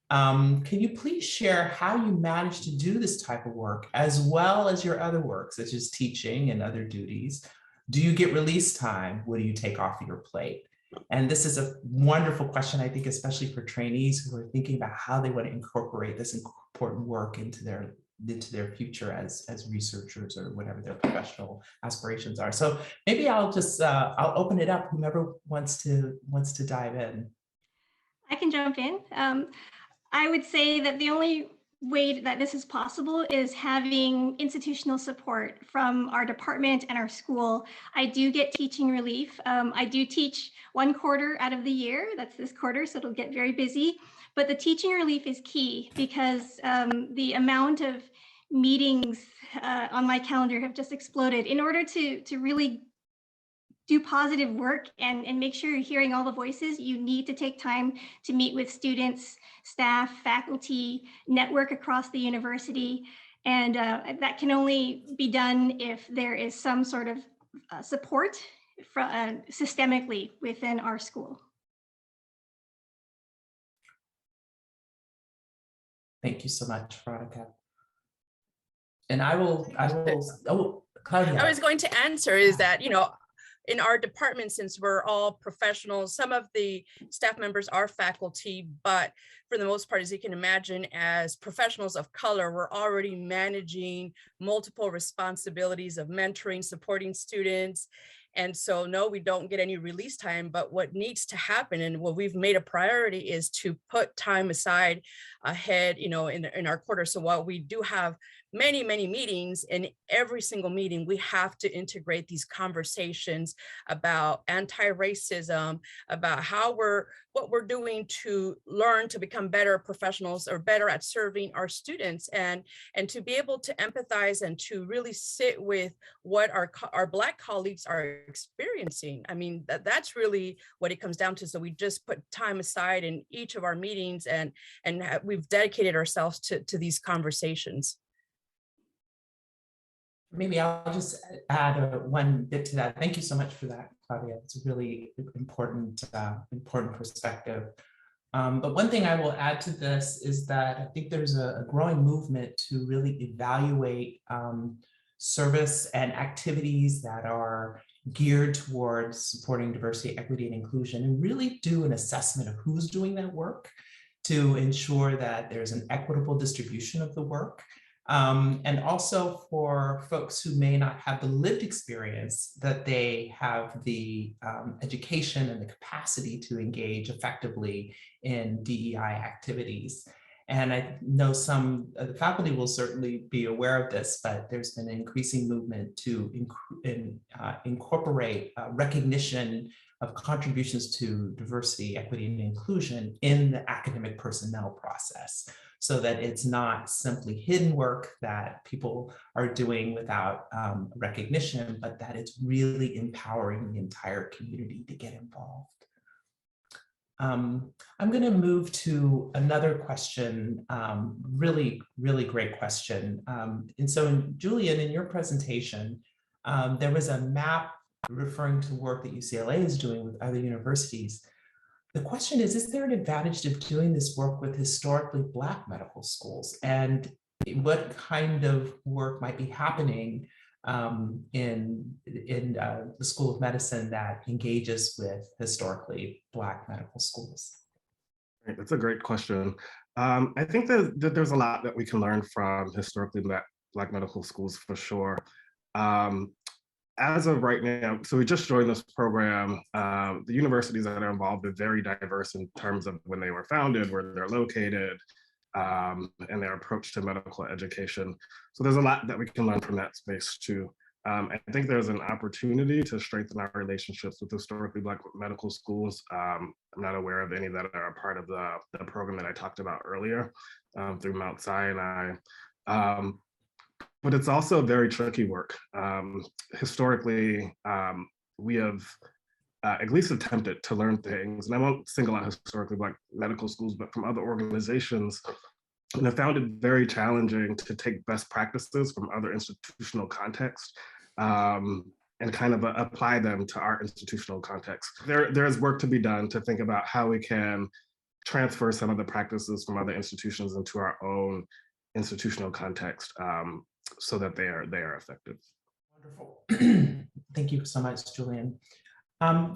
Can you please share how you manage to do this type of work, as well as your other work, such as teaching and other duties? Do you get release time? What do you take off your plate? And this is a wonderful question, I think, especially for trainees who are thinking about how they want to incorporate this important work into their future as researchers or whatever their professional aspirations are. So maybe I'll just I'll open it up. Whomever wants to dive in.
I can jump in. I would say that the only way that this is possible is having institutional support from our department and our school. I do get teaching relief. I do teach 1 quarter out of the year. That's this quarter, so it'll get very busy. But the teaching relief is key because the amount of meetings on my calendar have just exploded. In order to really do positive work and make sure you're hearing all the voices, you need to take time to meet with students, staff, faculty, network across the university. And that can only be done if there is some sort of support systemically within our school.
Thank you so much, Veronica. And I will, oh, Claudia.
I was going to answer is that, you know, in our department, since we're all professionals, some of the staff members are faculty, but for the most part, as you can imagine, as professionals of color, we're already managing multiple responsibilities of mentoring, supporting students, And so, no, we don't get any release time, but what needs to happen and what we've made a priority is to put time aside ahead, in our quarter. So while we do have many meetings, in every single meeting, we have to integrate these conversations about anti-racism, about what we're doing to learn to become better professionals or better at serving our students, and to be able to empathize and to really sit with what our Black colleagues are experiencing. I mean, that's really what it comes down to. So we just put time aside in each of our meetings, and we've dedicated ourselves to these conversations.
Maybe I'll just add one bit to that. Thank you so much for that, Claudia. It's a really important perspective. But one thing I will add to this is that I think there's a growing movement to really evaluate service and activities that are geared towards supporting diversity, equity, and inclusion, and really do an assessment of who's doing that work to ensure that there's an equitable distribution of the work. And also for folks who may not have the lived experience, that they have the education and the capacity to engage effectively in DEI activities. And I know some of the faculty will certainly be aware of this, but there's been an increasing movement to incorporate recognition of contributions to diversity, equity, and inclusion in the academic personnel process, so that it's not simply hidden work that people are doing without recognition, but that it's really empowering the entire community to get involved. I'm going to move to another question, really great question. And so, Julian, in your presentation, there was a map referring to work that UCLA is doing with other universities. The question is there an advantage of doing this work with historically Black medical schools? And what kind of work might be happening in the School of Medicine that engages with historically Black medical schools?
Right, that's a great question. I think that there's a lot that we can learn from historically Black medical schools for sure. As of right now, so we just joined this program. The universities that are involved are very diverse in terms of when they were founded, where they're located, and their approach to medical education. So there's a lot that we can learn from that space too. I think there's an opportunity to strengthen our relationships with historically Black medical schools. I'm not aware of any that are a part of the program that I talked about earlier through Mount Sinai. But it's also very tricky work. Historically, we have at least attempted to learn things, and I won't single out historically Black medical schools, but from other organizations, and I found it very challenging to take best practices from other institutional contexts and kind of apply them to our institutional context. There is work to be done to think about how we can transfer some of the practices from other institutions into our own institutional context so that they are effective.
Wonderful. Thank you so much, Julian.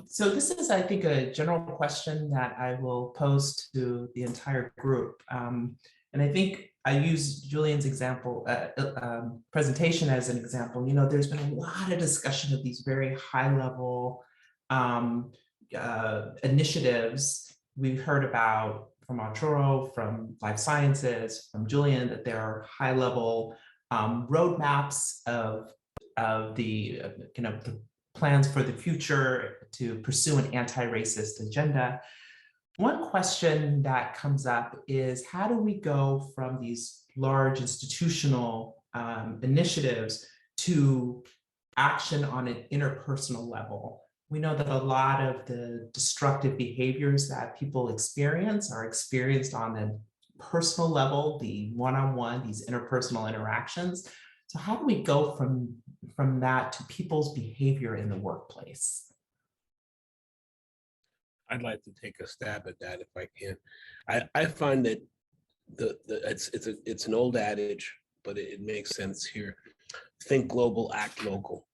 So this is, I think, a general question that I will pose to the entire group. And I think I use Julian's example, presentation as an example. You know, there's been a lot of discussion of these very high level initiatives. We've heard about from Arturo, from Life Sciences, from Julian, that there are high level roadmaps of the the plans for the future to pursue an anti-racist agenda. One question that comes up is, how do we go from these large institutional initiatives to action on an interpersonal level? We know that a lot of the destructive behaviors that people experience are experienced on the personal level, the one-on-one, these interpersonal interactions. So how do we go from that to people's behavior in the workplace?
I'd like to take a stab at that if I can. I find that it's an old adage, but it makes sense here. Think global, act local.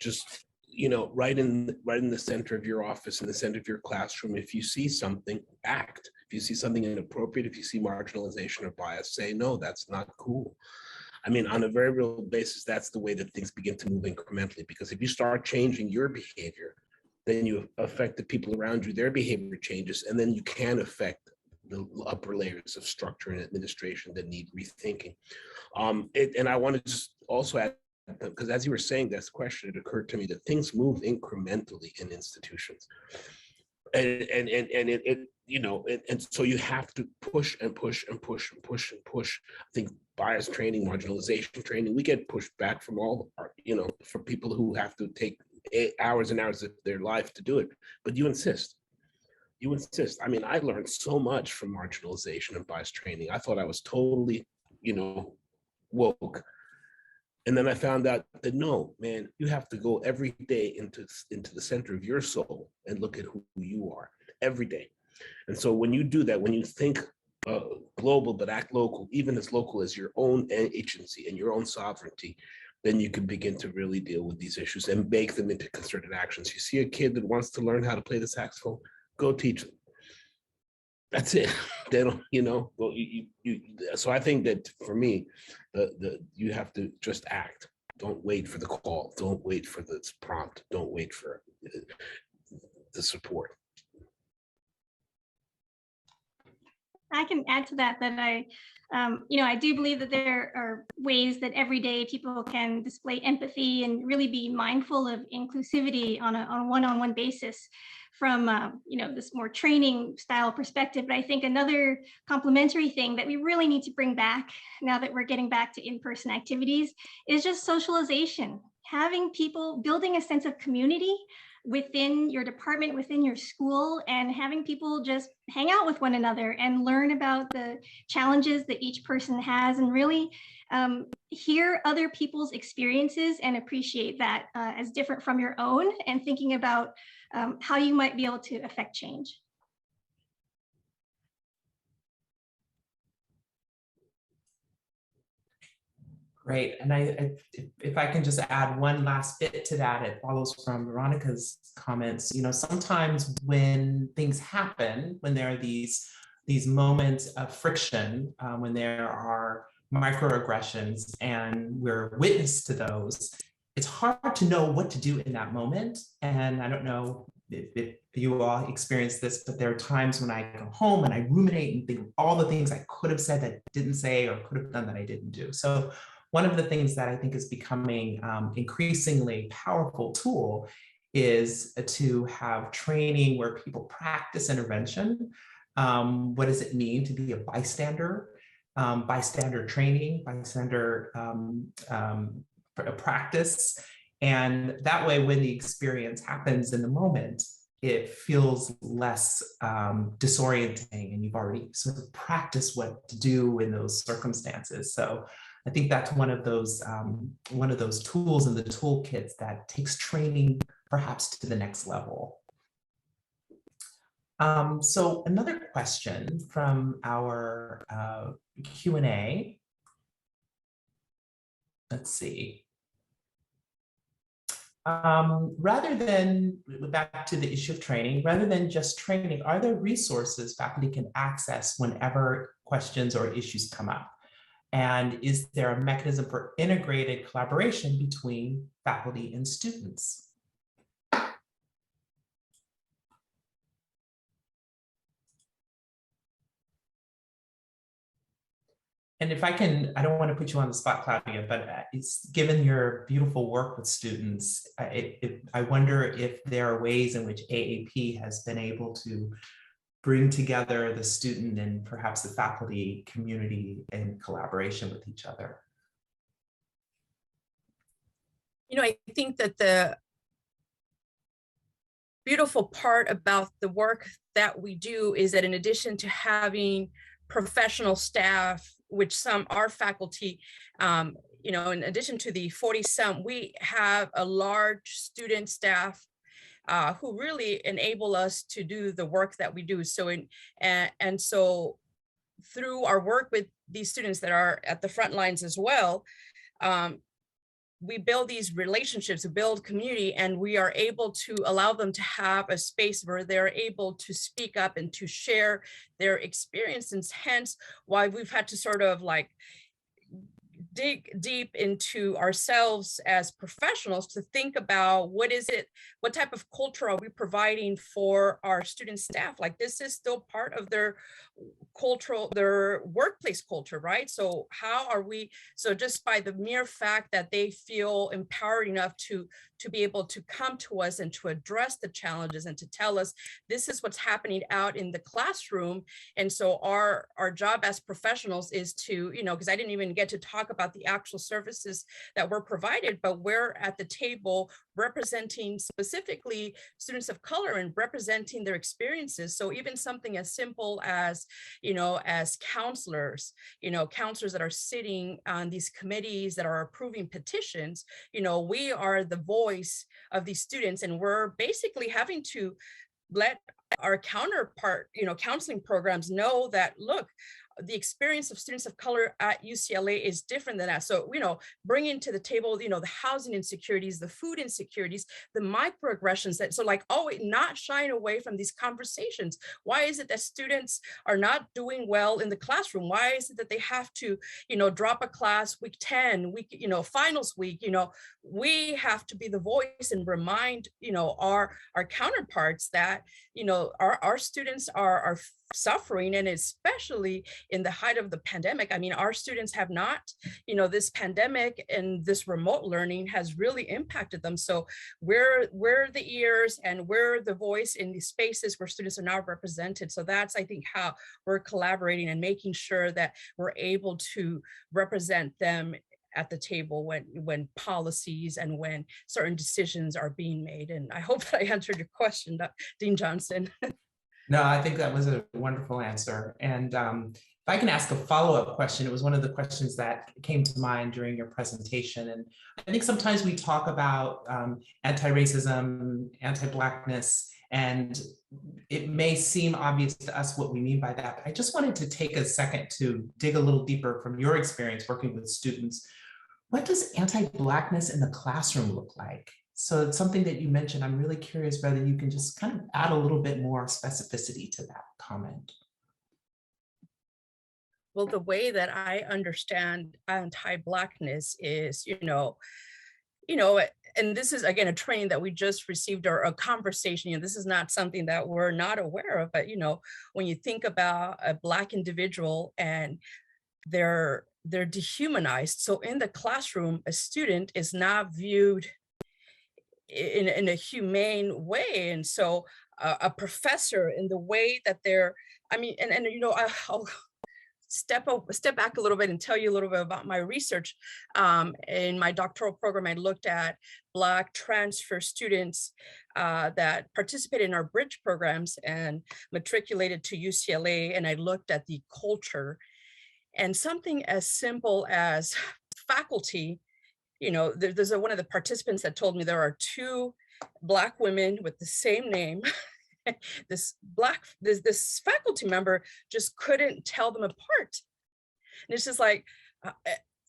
Just, you know, right in the center of your office, in the center of your classroom, if you see something, act. If you see something inappropriate, if you see marginalization or bias, say, no, that's not cool. I mean, on a very real basis, that's the way that things begin to move incrementally, because if you start changing your behavior, then you affect the people around you, their behavior changes, and then you can affect the upper layers of structure and administration that need rethinking. And I want to just also add, because as you were saying this question, it occurred to me that things move incrementally in institutions. And so you have to push and push and push and push and push. I think bias training, marginalization training, we get pushed back from all, from people who have to take hours and hours of their life to do it. But you insist. You insist. I mean, I learned so much from marginalization and bias training. I thought I was totally, woke. And then I found out that no, man, you have to go every day into the center of your soul and look at who you are every day. And so when you do that, when you think global but act local, even as local as your own agency and your own sovereignty, then you can begin to really deal with these issues and make them into concerted actions. You see a kid that wants to learn how to play the saxophone, go teach them. That's it. They don't, so I think that for me, you have to just act. Don't wait for the call. Don't wait for the prompt. Don't wait for the support.
I can add to that I do believe that there are ways that every day people can display empathy and really be mindful of inclusivity on a one-on-one basis from this more training style perspective. But I think another complementary thing that we really need to bring back now that we're getting back to in-person activities is just socialization, having people, building a sense of community within your department, within your school, and having people just hang out with one another and learn about the challenges that each person has, and really hear other people's experiences and appreciate that as different from your own, and thinking about how you might be able to affect change.
Great. And if I can just add one last bit to that, it follows from Veronica's comments. Sometimes when things happen, when there are these moments of friction, when there are microaggressions and we're witness to those, it's hard to know what to do in that moment. And I don't know if you all experience this, but there are times when I go home and I ruminate and think of all the things I could have said that I didn't say, or could have done that I didn't do. So one of the things that I think is becoming increasingly powerful tool is to have training where people practice intervention. What does it mean to be a bystander? Bystander training, bystander practice. And that way, when the experience happens in the moment, it feels less disorienting, and you've already sort of practiced what to do in those circumstances. So I think that's one of those tools in the toolkits that takes training perhaps to the next level. So another question from our Q&A. Let's see. Rather than, back to the issue of training, rather than just training, are there resources faculty can access whenever questions or issues come up? And is there a mechanism for integrated collaboration between faculty and students? And if I can, I don't want to put you on the spot, Claudia, but it's given your beautiful work with students, I wonder if there are ways in which AAP has been able to bring together the student and perhaps the faculty community in collaboration with each other.
I think that the beautiful part about the work that we do is that in addition to having professional staff, which some are faculty, in addition to the 40-some, we have a large student staff who really enable us to do the work that we do. So, and so through our work with these students that are at the front lines as well, we build these relationships, we build community, and we are able to allow them to have a space where they're able to speak up and to share their experiences, hence why we've had to sort of like dig deep into ourselves as professionals to think about what type of culture are we providing for our student staff? Like, this is still part of their workplace culture, right? So how are we, so just by the mere fact that they feel empowered enough to be able to come to us and to address the challenges and to tell us, this is what's happening out in the classroom. And so our job as professionals is to, because I didn't even get to talk about the actual services that were provided, but we're at the table representing specifically students of color and representing their experiences. So even something as simple as, as counselors, counselors that are sitting on these committees that are approving petitions, we are the voice of these students, and we're basically having to let our counterpart, counseling programs know that, look, the experience of students of color at UCLA is different than that. So, bringing to the table, the housing insecurities, the food insecurities, the microaggressions that, so like, always not shying away from these conversations. Why is it that students are not doing well in the classroom? Why is it that they have to, drop a class week 10, finals week? We have to be the voice and remind, our counterparts that, our students are suffering, and especially in the height of the pandemic. I mean, our students have not, this pandemic and this remote learning has really impacted them. So we're the ears and we're the voice in these spaces where students are now represented. So that's, I think, how we're collaborating and making sure that we're able to represent them at the table when policies and when certain decisions are being made. And I hope that I answered your question, Dean Johnson.
No, I think that was a wonderful answer. And if I can ask a follow-up question, it was one of the questions that came to mind during your presentation. And I think sometimes we talk about anti-racism, anti-Blackness, and it may seem obvious to us what we mean by that. But I just wanted to take a second to dig a little deeper from your experience working with students. What does anti-Blackness in the classroom look like? So it's something that you mentioned. I'm really curious whether you can just kind of add a little bit more specificity to that comment.
Well, the way that I understand anti-Blackness is, and this is, again, a training that we just received, or a conversation, this is not something that we're not aware of, but, when you think about a Black individual and they're dehumanized. So in the classroom, a student is not viewed in a humane way. And so a professor, in the way that they're, I'll step back a little bit and tell you a little bit about my research. In my doctoral program, I looked at Black transfer students that participated in our bridge programs and matriculated to UCLA, and I looked at the culture. And something as simple as faculty, there's one of the participants that told me there are 2 Black women with the same name. This faculty member just couldn't tell them apart. And it's just like,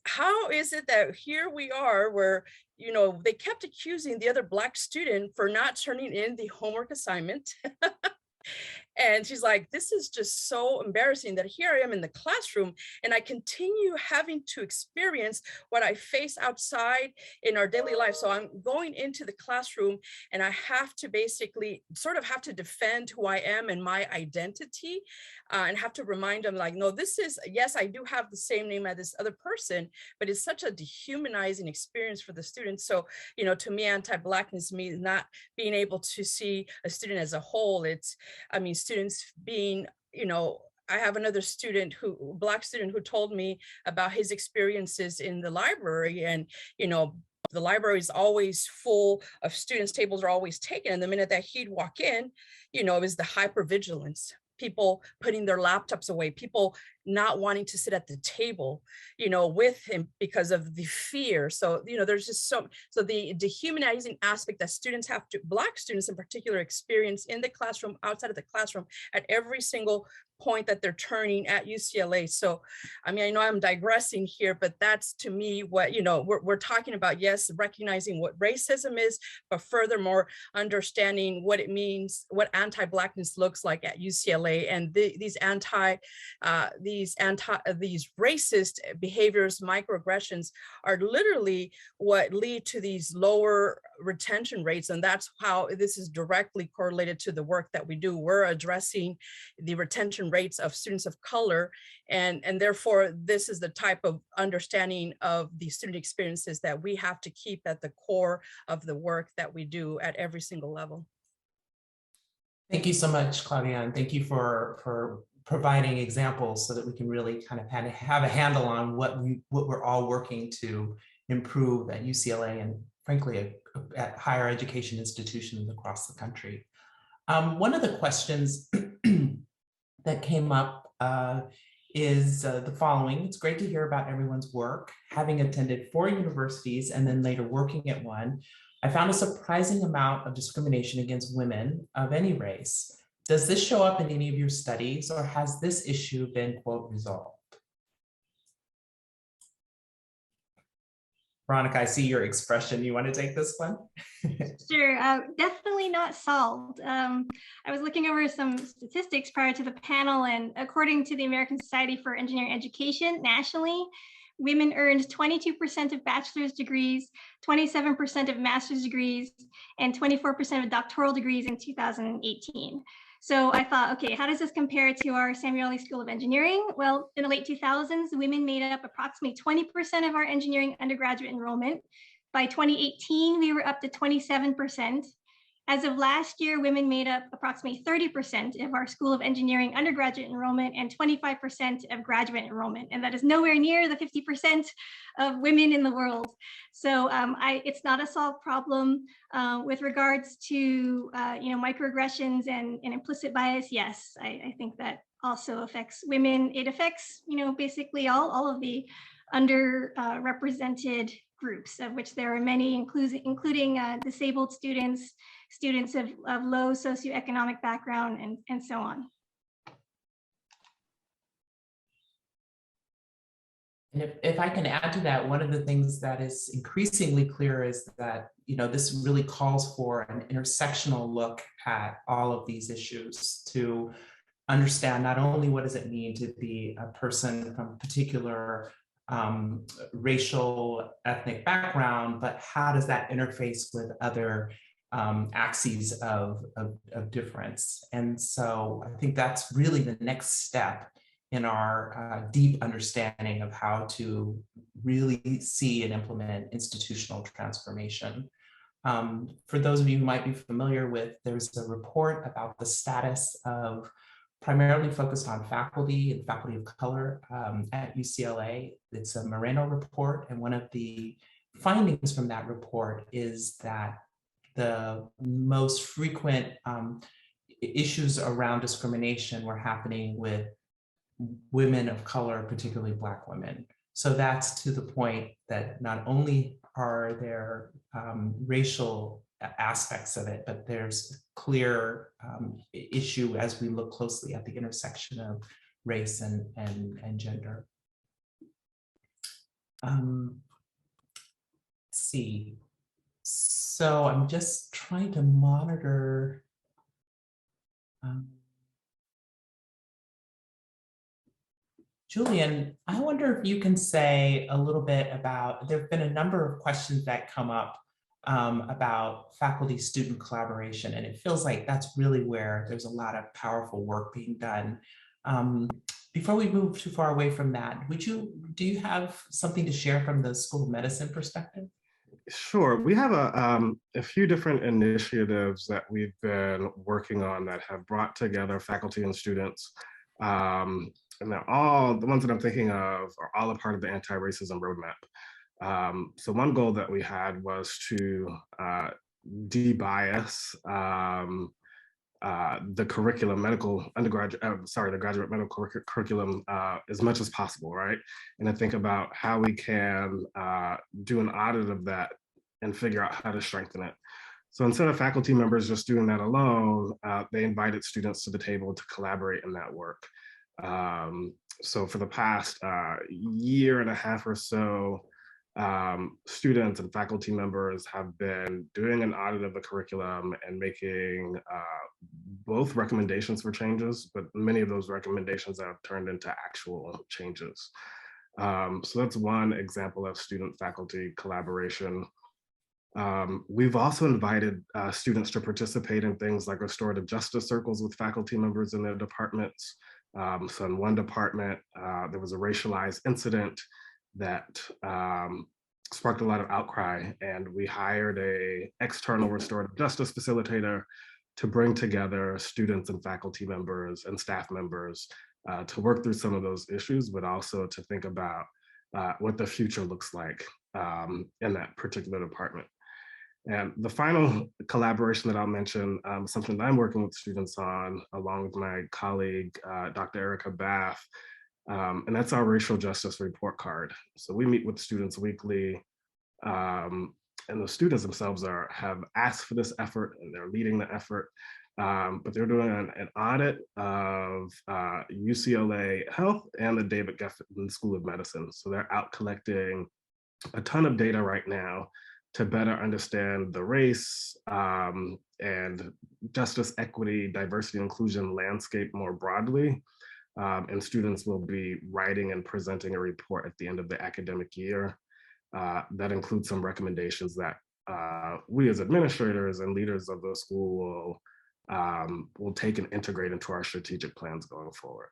how is it that here we are where, they kept accusing the other Black student for not turning in the homework assignment. And she's like, this is just so embarrassing that here I am in the classroom and I continue having to experience what I face outside in our daily life. So I'm going into the classroom and I have to basically sort of have to defend who I am and my identity, and have to remind them, like, no, this is, yes, I do have the same name as this other person, but it's such a dehumanizing experience for the students. So, to me, anti-Blackness means not being able to see a student as a whole. It's, students being, I have another student Black student who told me about his experiences in the library, and, the library is always full of students, tables are always taken. And the minute that he'd walk in, it was the hypervigilance, people putting their laptops away, people not wanting to sit at the table, with him because of the fear. So, there's just so the dehumanizing aspect that students have to, Black students in particular, experience in the classroom, outside of the classroom, at every single point that they're turning at UCLA. So, I know I'm digressing here, but that's, to me, what, we're talking about, yes, recognizing what racism is, but furthermore, understanding what it means, what anti-Blackness looks like at UCLA, and these these racist behaviors, microaggressions, are literally what lead to these lower retention rates. And that's how this is directly correlated to the work that we do. We're addressing the retention rates of students of color. And therefore, this is the type of understanding of the student experiences that we have to keep at the core of the work that we do at every single level.
Thank you so much, Claudia, and thank you for providing examples so that we can really kind of have a handle on what we're all working to improve at UCLA and frankly at higher education institutions across the country. One of the questions that came up is the following. It's great to hear about everyone's work, having attended 4 universities and then later working at one. I found a surprising amount of discrimination against women of any race. Does this show up in any of your studies, or has this issue been, quote, resolved? Veronica, I see your expression. You want to take this one?
Sure, definitely not solved. I was looking over some statistics prior to the panel, and according to the American Society for Engineering Education nationally, women earned 22% of bachelor's degrees, 27% of master's degrees, and 24% of doctoral degrees in 2018. So I thought, okay, how does this compare to our Samueli School of Engineering? Well, in the late 2000s, women made up approximately 20% of our engineering undergraduate enrollment. By 2018, we were up to 27%. As of last year, women made up approximately 30% of our School of Engineering undergraduate enrollment and 25% of graduate enrollment. And that is nowhere near the 50% of women in the world. So it's not a solved problem. With regards to microaggressions and implicit bias, yes, I think that also affects women. It affects basically all of the underrepresented groups, of which there are many, including disabled students, students of low socioeconomic background, and so on.
And if I can add to that, one of the things that is increasingly clear is that this really calls for an intersectional look at all of these issues to understand not only what does it mean to be a person from a particular racial, ethnic background, but how does that interface with other axes of difference? And so I think that's really the next step in our deep understanding of how to really see and implement institutional transformation. For those of you who might be familiar with, there's a report about the status of primarily focused on faculty and faculty of color at UCLA. It's a Moreno report, and one of the findings from that report is that the most frequent issues around discrimination were happening with women of color, particularly Black women. So that's to the point that not only are there racial aspects of it, but there's clear issue as we look closely at the intersection of race and gender. Let's see. So I'm just trying to monitor. Julian, I wonder if you can say a little bit about, there have been a number of questions that come up about faculty-student collaboration, and it feels like that's really where there's a lot of powerful work being done. Before we move too far away from that, do you have something to share from the School of Medicine perspective?
Sure. We have a few different initiatives that we've been working on that have brought together faculty and students. And they're all, the ones that I'm thinking of are all a part of the anti-racism roadmap. So one goal that we had was to de-bias the curriculum, the graduate medical curriculum as much as possible, right? And then think about how we can do an audit of that and figure out how to strengthen it. So instead of faculty members just doing that alone, they invited students to the table to collaborate in that work. So for the past year and a half or so, students and faculty members have been doing an audit of the curriculum and making both recommendations for changes, but many of those recommendations have turned into actual changes. So that's one example of student-faculty collaboration. We've also invited students to participate in things like restorative justice circles with faculty members in their departments. So in one department, there was a racialized incident that sparked a lot of outcry, and we hired an external restorative justice facilitator to bring together students and faculty members and staff members to work through some of those issues, but also to think about what the future looks like in that particular department. And the final collaboration that I'll mention, something that I'm working with students on, along with my colleague, Dr. Erica Bath, and that's our racial justice report card. So we meet with students weekly, and the students themselves have asked for this effort, and they're leading the effort, but they're doing an audit of UCLA Health and the David Geffen School of Medicine. So they're out collecting a ton of data right now to better understand the race and justice, equity, diversity, inclusion landscape more broadly. And students will be writing and presenting a report at the end of the academic year that includes some recommendations that we as administrators and leaders of the school will take and integrate into our strategic plans going forward.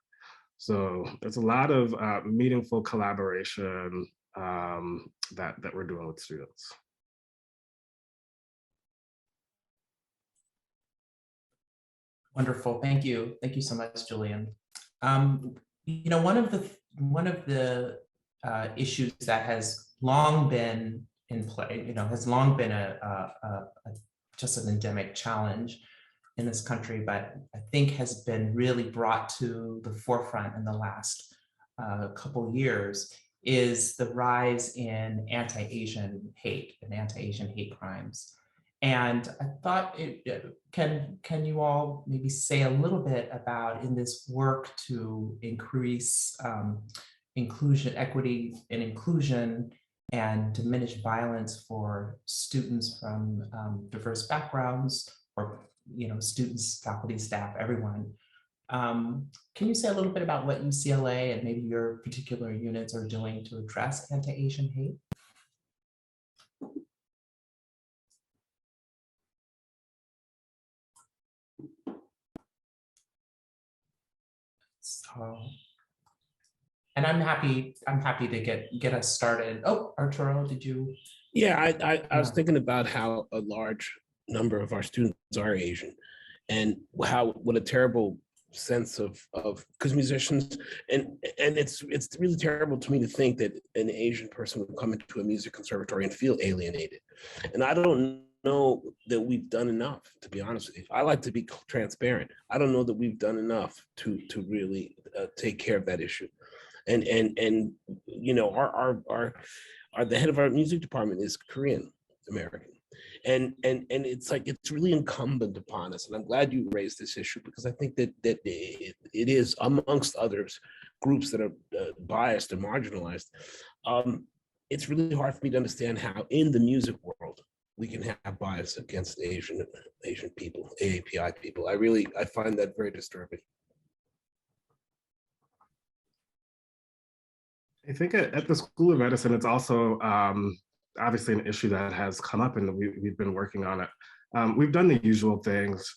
So there's a lot of meaningful collaboration that we're doing with students.
Wonderful, thank you. Thank you so much, Julian. You know, one of the issues that has long been in play, you know, has long been just an endemic challenge in this country, but I think has been really brought to the forefront in the last couple years, is the rise in anti-Asian hate and anti-Asian hate crimes. And I thought, can you all maybe say a little bit about, in this work to increase inclusion, equity and inclusion, and diminish violence for students from diverse backgrounds, or students, faculty, staff, everyone. Can you say a little bit about what UCLA and maybe your particular units are doing to address anti-Asian hate? So, and I'm happy to get us started. Oh, Arturo, did you?
Yeah, I was thinking about how a large number of our students are Asian, and what a terrible sense of because musicians, and it's really terrible to me to think that an Asian person would come into a music conservatory and feel alienated. And I don't know that we've done enough, to be honest with you. I like to be transparent. I don't know that we've done enough to really take care of that issue. And you know, our the head of our music department is Korean American. And it's like, it's really incumbent upon us. And I'm glad you raised this issue, because I think that it is, amongst others, groups that are biased and marginalized. It's really hard for me to understand how in the music world we can have bias against Asian people, AAPI people. I find that very disturbing.
I think at the School of Medicine, it's also obviously an issue that has come up, and we've been working on it. We've done the usual things,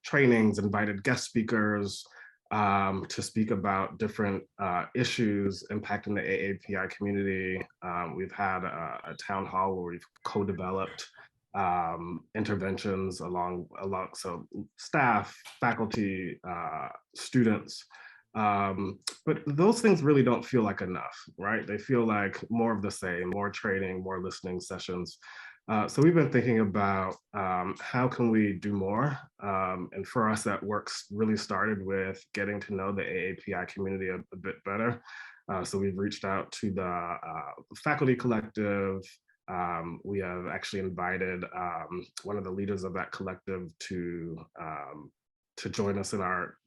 trainings, invited guest speakers to speak about different issues impacting the AAPI community. We've had a town hall where we've co-developed interventions along so staff, faculty, students. But those things really don't feel like enough, right? They feel like more of the same, more training, more listening sessions. So we've been thinking about how can we do more? And for us, that work's really started with getting to know the AAPI community a bit better. So we've reached out to the faculty collective. We have actually invited one of the leaders of that collective to join us in our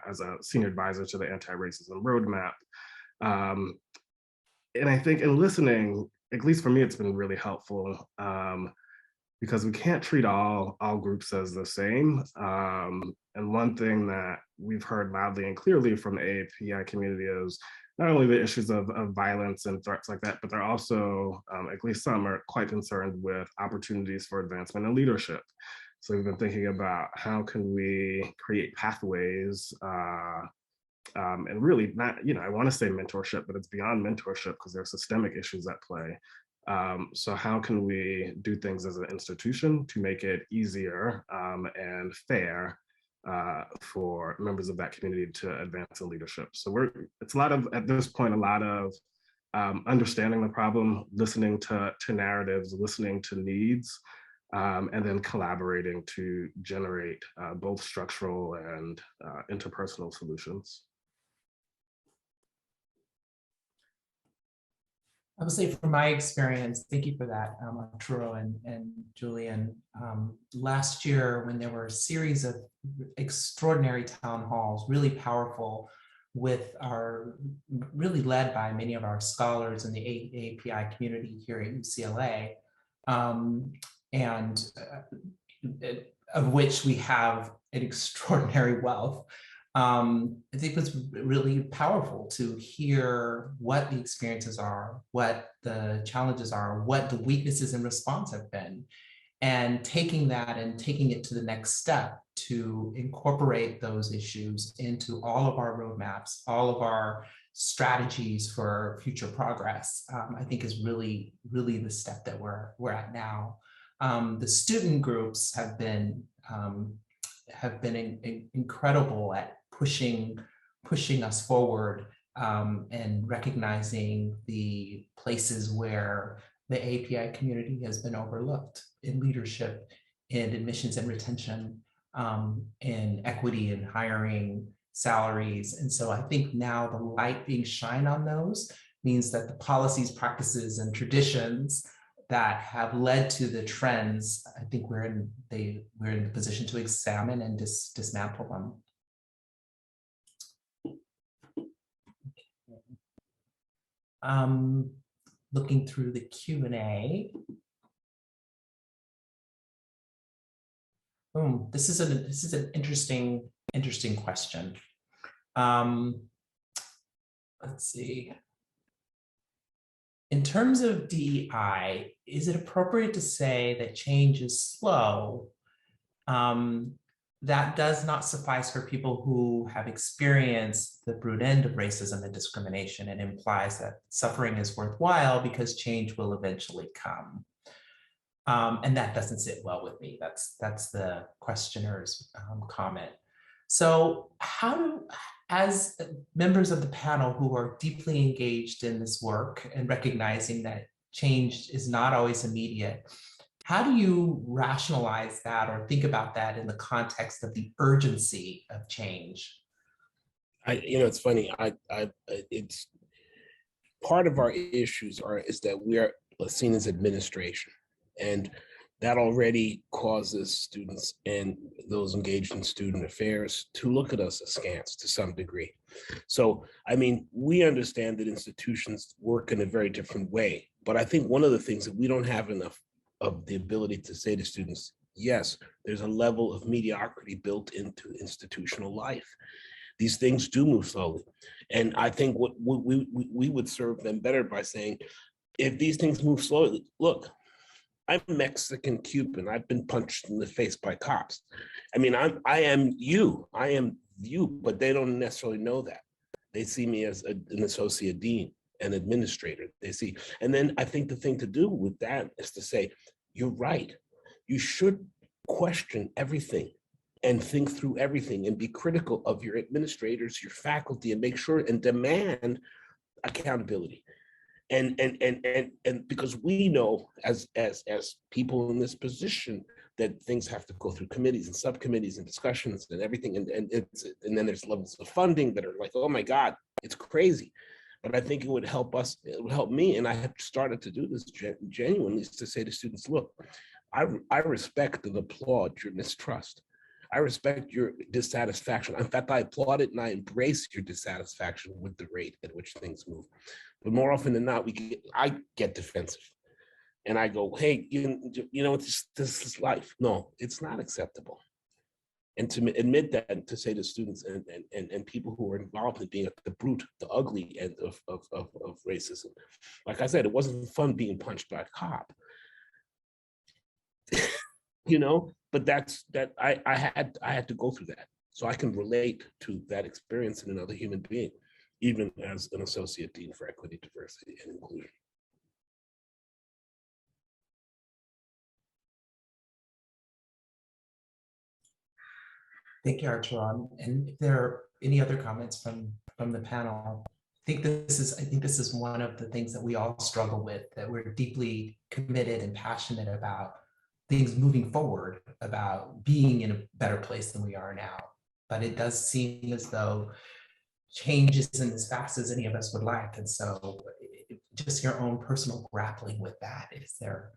as a senior advisor to the anti-racism roadmap. And I think in listening, at least for me, it's been really helpful because we can't treat all groups as the same. And one thing that we've heard loudly and clearly from the AAPI community is not only the issues of violence and threats like that, but they're also, at least some are quite concerned with opportunities for advancement and leadership. So we've been thinking about how can we create pathways and really not, I want to say mentorship, but it's beyond mentorship because there are systemic issues at play. So how can we do things as an institution to make it easier and fair for members of that community to advance in leadership? So it's a lot of, at this point, a lot of understanding the problem, listening to narratives, listening to needs, and then collaborating to generate both structural and interpersonal solutions.
I would say from my experience, thank you for that, Arturo and Julian. Last year, when there were a series of extraordinary town halls, really powerful, really led by many of our scholars in the AAPI community here at UCLA, and of which we have an extraordinary wealth. I think it was really powerful to hear what the experiences are, what the challenges are, what the weaknesses in response have been, and taking that and taking it to the next step to incorporate those issues into all of our roadmaps, all of our strategies for future progress, I think is really, really the step that we're at now. The student groups have been incredible at pushing us forward and recognizing the places where the API community has been overlooked in leadership, in admissions and retention, in equity and hiring, salaries. And so I think now the light being shined on those means that the policies, practices, and traditions that have led to the trends, I think we're in the position to examine and dismantle them. Looking through the Q&A. This is an interesting question. Let's see. In terms of DEI, is it appropriate to say that change is slow? That does not suffice for people who have experienced the brute end of racism and discrimination, and implies that suffering is worthwhile because change will eventually come. And that doesn't sit well with me. That's the questioner's comment. So as members of the panel who are deeply engaged in this work and recognizing that change is not always immediate, how do you rationalize that or think about that in the context of the urgency of change?
It's funny. It's part of our issues is that we are seen as administration, and that already causes students and those engaged in student affairs to look at us askance to some degree. So, I mean, we understand that institutions work in a very different way, but I think one of the things that we don't have enough of the ability to say to students, yes, there's a level of mediocrity built into institutional life. These things do move slowly. And I think what we would serve them better by saying, if these things move slowly, look, I'm Mexican Cuban. I've been punched in the face by cops. I mean, I am you, but they don't necessarily know that. They see me as an associate dean, an administrator. They see, and then I think the thing to do with that is to say, you're right. You should question everything and think through everything and be critical of your administrators, your faculty, and make sure and demand accountability. And because we know as people in this position that things have to go through committees and subcommittees and discussions and everything, and then there's levels of funding that are like, oh my God, it's crazy. But I think it would help us, it would help me, and I have started to do this genuinely, to say to students, look, I respect and applaud your mistrust. I respect your dissatisfaction. In fact, I applaud it and I embrace your dissatisfaction with the rate at which things move. But more often than not, I get defensive. And I go, hey, you know, this is life. No, it's not acceptable. And to admit that, and to say to students and people who are involved in being the brute, the ugly end of racism. Like I said, it wasn't fun being punched by a cop. You know, but I had to go through that. So I can relate to that experience in another human being, even as an associate dean for equity, diversity, and inclusion.
Thank you, Archulon. And if there are any other comments from the panel, I think this is one of the things that we all struggle with, that we're deeply committed and passionate about things moving forward, about being in a better place than we are now. But it does seem as though change isn't as fast as any of us would like. And so just your own personal grappling with that is there.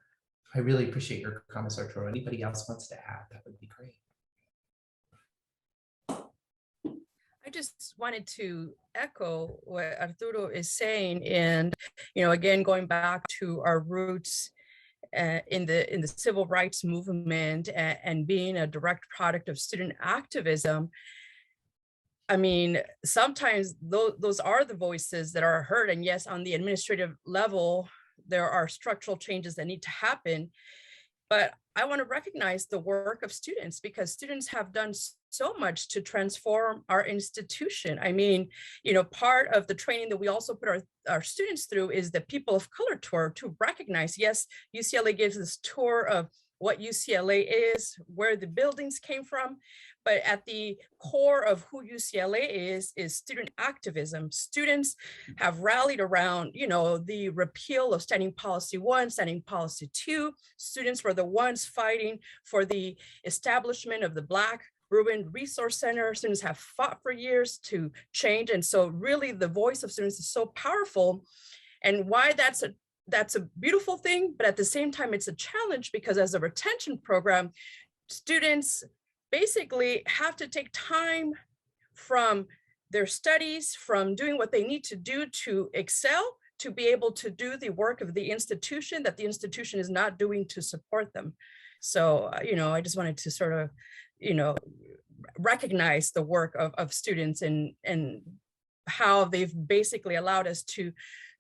I really appreciate your comments, Arturo. Anybody else wants to add, that would be great.
I just wanted to echo what Arturo is saying, and again, going back to our roots in the civil rights movement and being a direct product of student activism. I mean, sometimes those are the voices that are heard, and yes, on the administrative level, there are structural changes that need to happen. But I want to recognize the work of students, because students have done so much to transform our institution. I mean, part of the training that we also put our students through is the People of Color Tour, to recognize, yes, UCLA gives this tour of what UCLA is, where the buildings came from, but at the core of who UCLA is student activism. Students have rallied around, the repeal of Standing Policy 1, Standing Policy 2. Students were the ones fighting for the establishment of the Black Ruben Resource Center. Students have fought for years to change. And so really the voice of students is so powerful. And why that's a beautiful thing, but at the same time, it's a challenge, because as a retention program, students basically have to take time from their studies, from doing what they need to do to excel, to be able to do the work of the institution that the institution is not doing to support them. So, I just wanted to sort of, recognize the work of students and how they've basically allowed us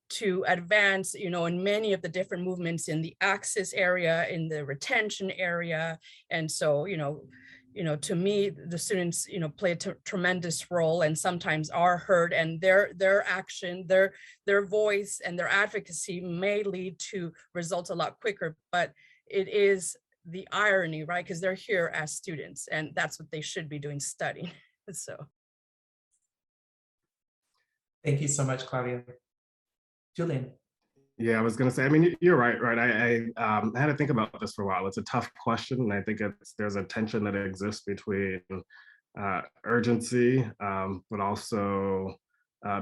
to advance, in many of the different movements in the access area, in the retention area. And so, to me, the students, play a tremendous role, and sometimes are heard, and their action, their voice and their advocacy may lead to results a lot quicker, but it is the irony, right? Because they're here as students, and that's what they should be doing, studying. So.
Thank you so much, Claudia. Julian.
Yeah, I was going to say, I mean, you're right. I had to think about this for a while. It's a tough question, and I think there's a tension that exists between urgency, but also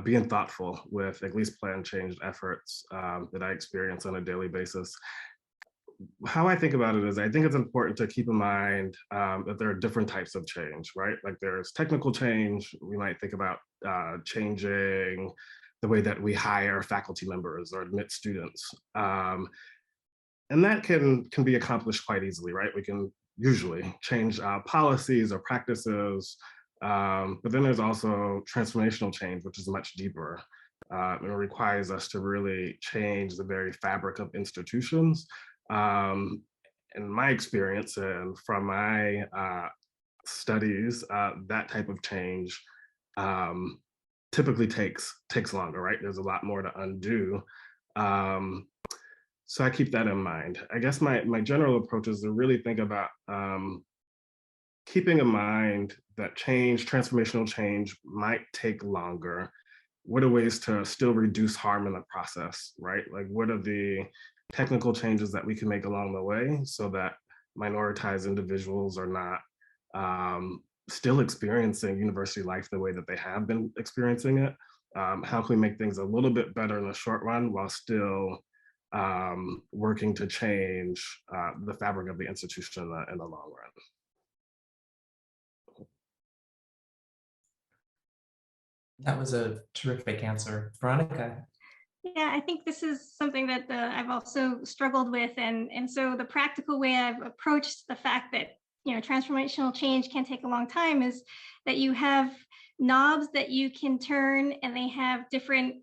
being thoughtful with at least planned change efforts that I experience on a daily basis. How I think about it is, I think it's important to keep in mind that there are different types of change, right? Like there's technical change. We might think about changing the way that we hire faculty members or admit students. And that can be accomplished quite easily, right? We can usually change policies or practices, but then there's also transformational change, which is much deeper. It requires us to really change the very fabric of institutions. In my experience and from my studies, that type of change typically takes longer, right? There's a lot more to undo. So I keep that in mind. I guess my general approach is to really think about keeping in mind that transformational change might take longer. What are ways to still reduce harm in the process, right? Like what are the technical changes that we can make along the way so that minoritized individuals are not still experiencing university life the way that they have been experiencing it? How can we make things a little bit better in the short run while still working to change the fabric of the institution in the long run?
That was a terrific answer. Veronica.
Yeah, I think this is something that I've also struggled with. And so the practical way I've approached the fact that, transformational change can take a long time is that you have knobs that you can turn, and they have different,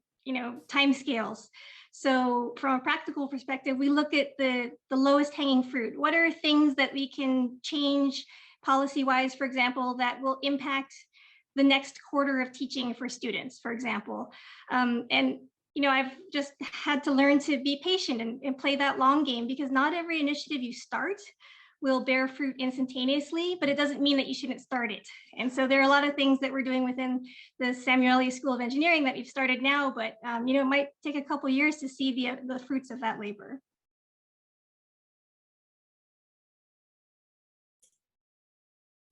time scales. So from a practical perspective, we look at the lowest hanging fruit. What are things that we can change policy-wise, for example, that will impact the next quarter of teaching for students, for example? And I've just had to learn to be patient and play that long game, because not every initiative you start will bear fruit instantaneously, but it doesn't mean that you shouldn't start it. And so there are a lot of things that we're doing within the Samueli School of Engineering that we've started now, but it might take a couple years to see the fruits of that labor.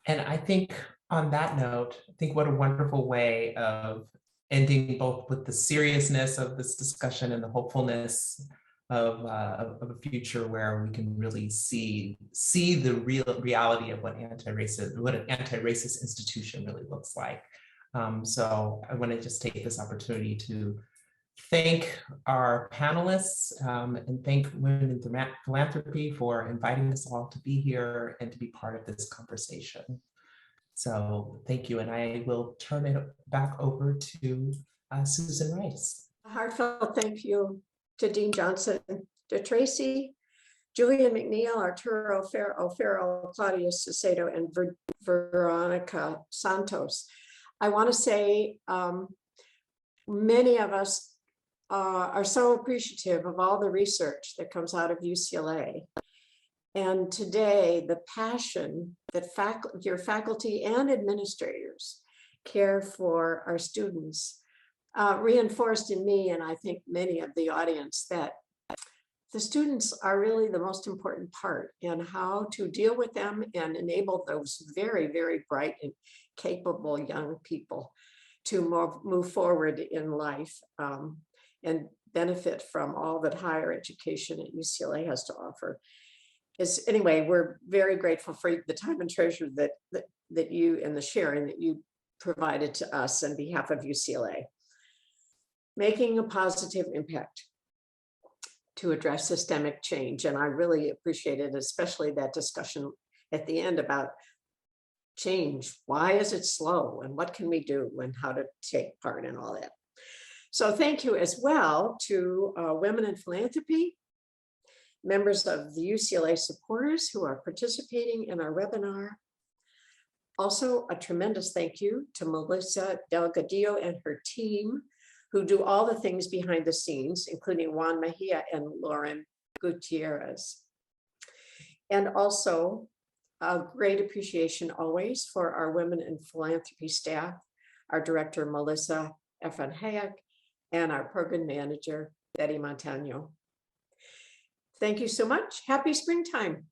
And I think on that note, I think what a wonderful way of ending both with the seriousness of this discussion and the hopefulness of a future where we can really see the reality of what an anti-racist institution really looks like. So I want to just take this opportunity to thank our panelists and thank Women in Philanthropy for inviting us all to be here and to be part of this conversation. So thank you, and I will turn it back over to Susan Rice.
A heartfelt thank you to Dean Johnson, to Tracy, Julian McNeil, Arturo O'Farrell, Claudia Cesedo, and Veronica Santos. I want to say many of us are so appreciative of all the research that comes out of UCLA. And today, the passion that your faculty and administrators care for our students reinforced in me, and I think many of the audience, that the students are really the most important part in how to deal with them and enable those very, very bright and capable young people to move forward in life and benefit from all that higher education at UCLA has to offer. Anyway, we're very grateful for the time and treasure that you and the sharing that you provided to us on behalf of UCLA. Making a positive impact to address systemic change. And I really appreciated especially that discussion at the end about change. Why is it slow, and what can we do, and how to take part in all that. So thank you as well to Women in Philanthropy, members of the UCLA supporters who are participating in our webinar. Also, a tremendous thank you to Melissa Delgadillo and her team, who do all the things behind the scenes, including Juan Mejia and Lauren Gutierrez. And also a great appreciation always for our Women in Philanthropy staff, our director, Melissa Efron-Hayek, and our program manager, Betty Montano. Thank you so much. Happy springtime.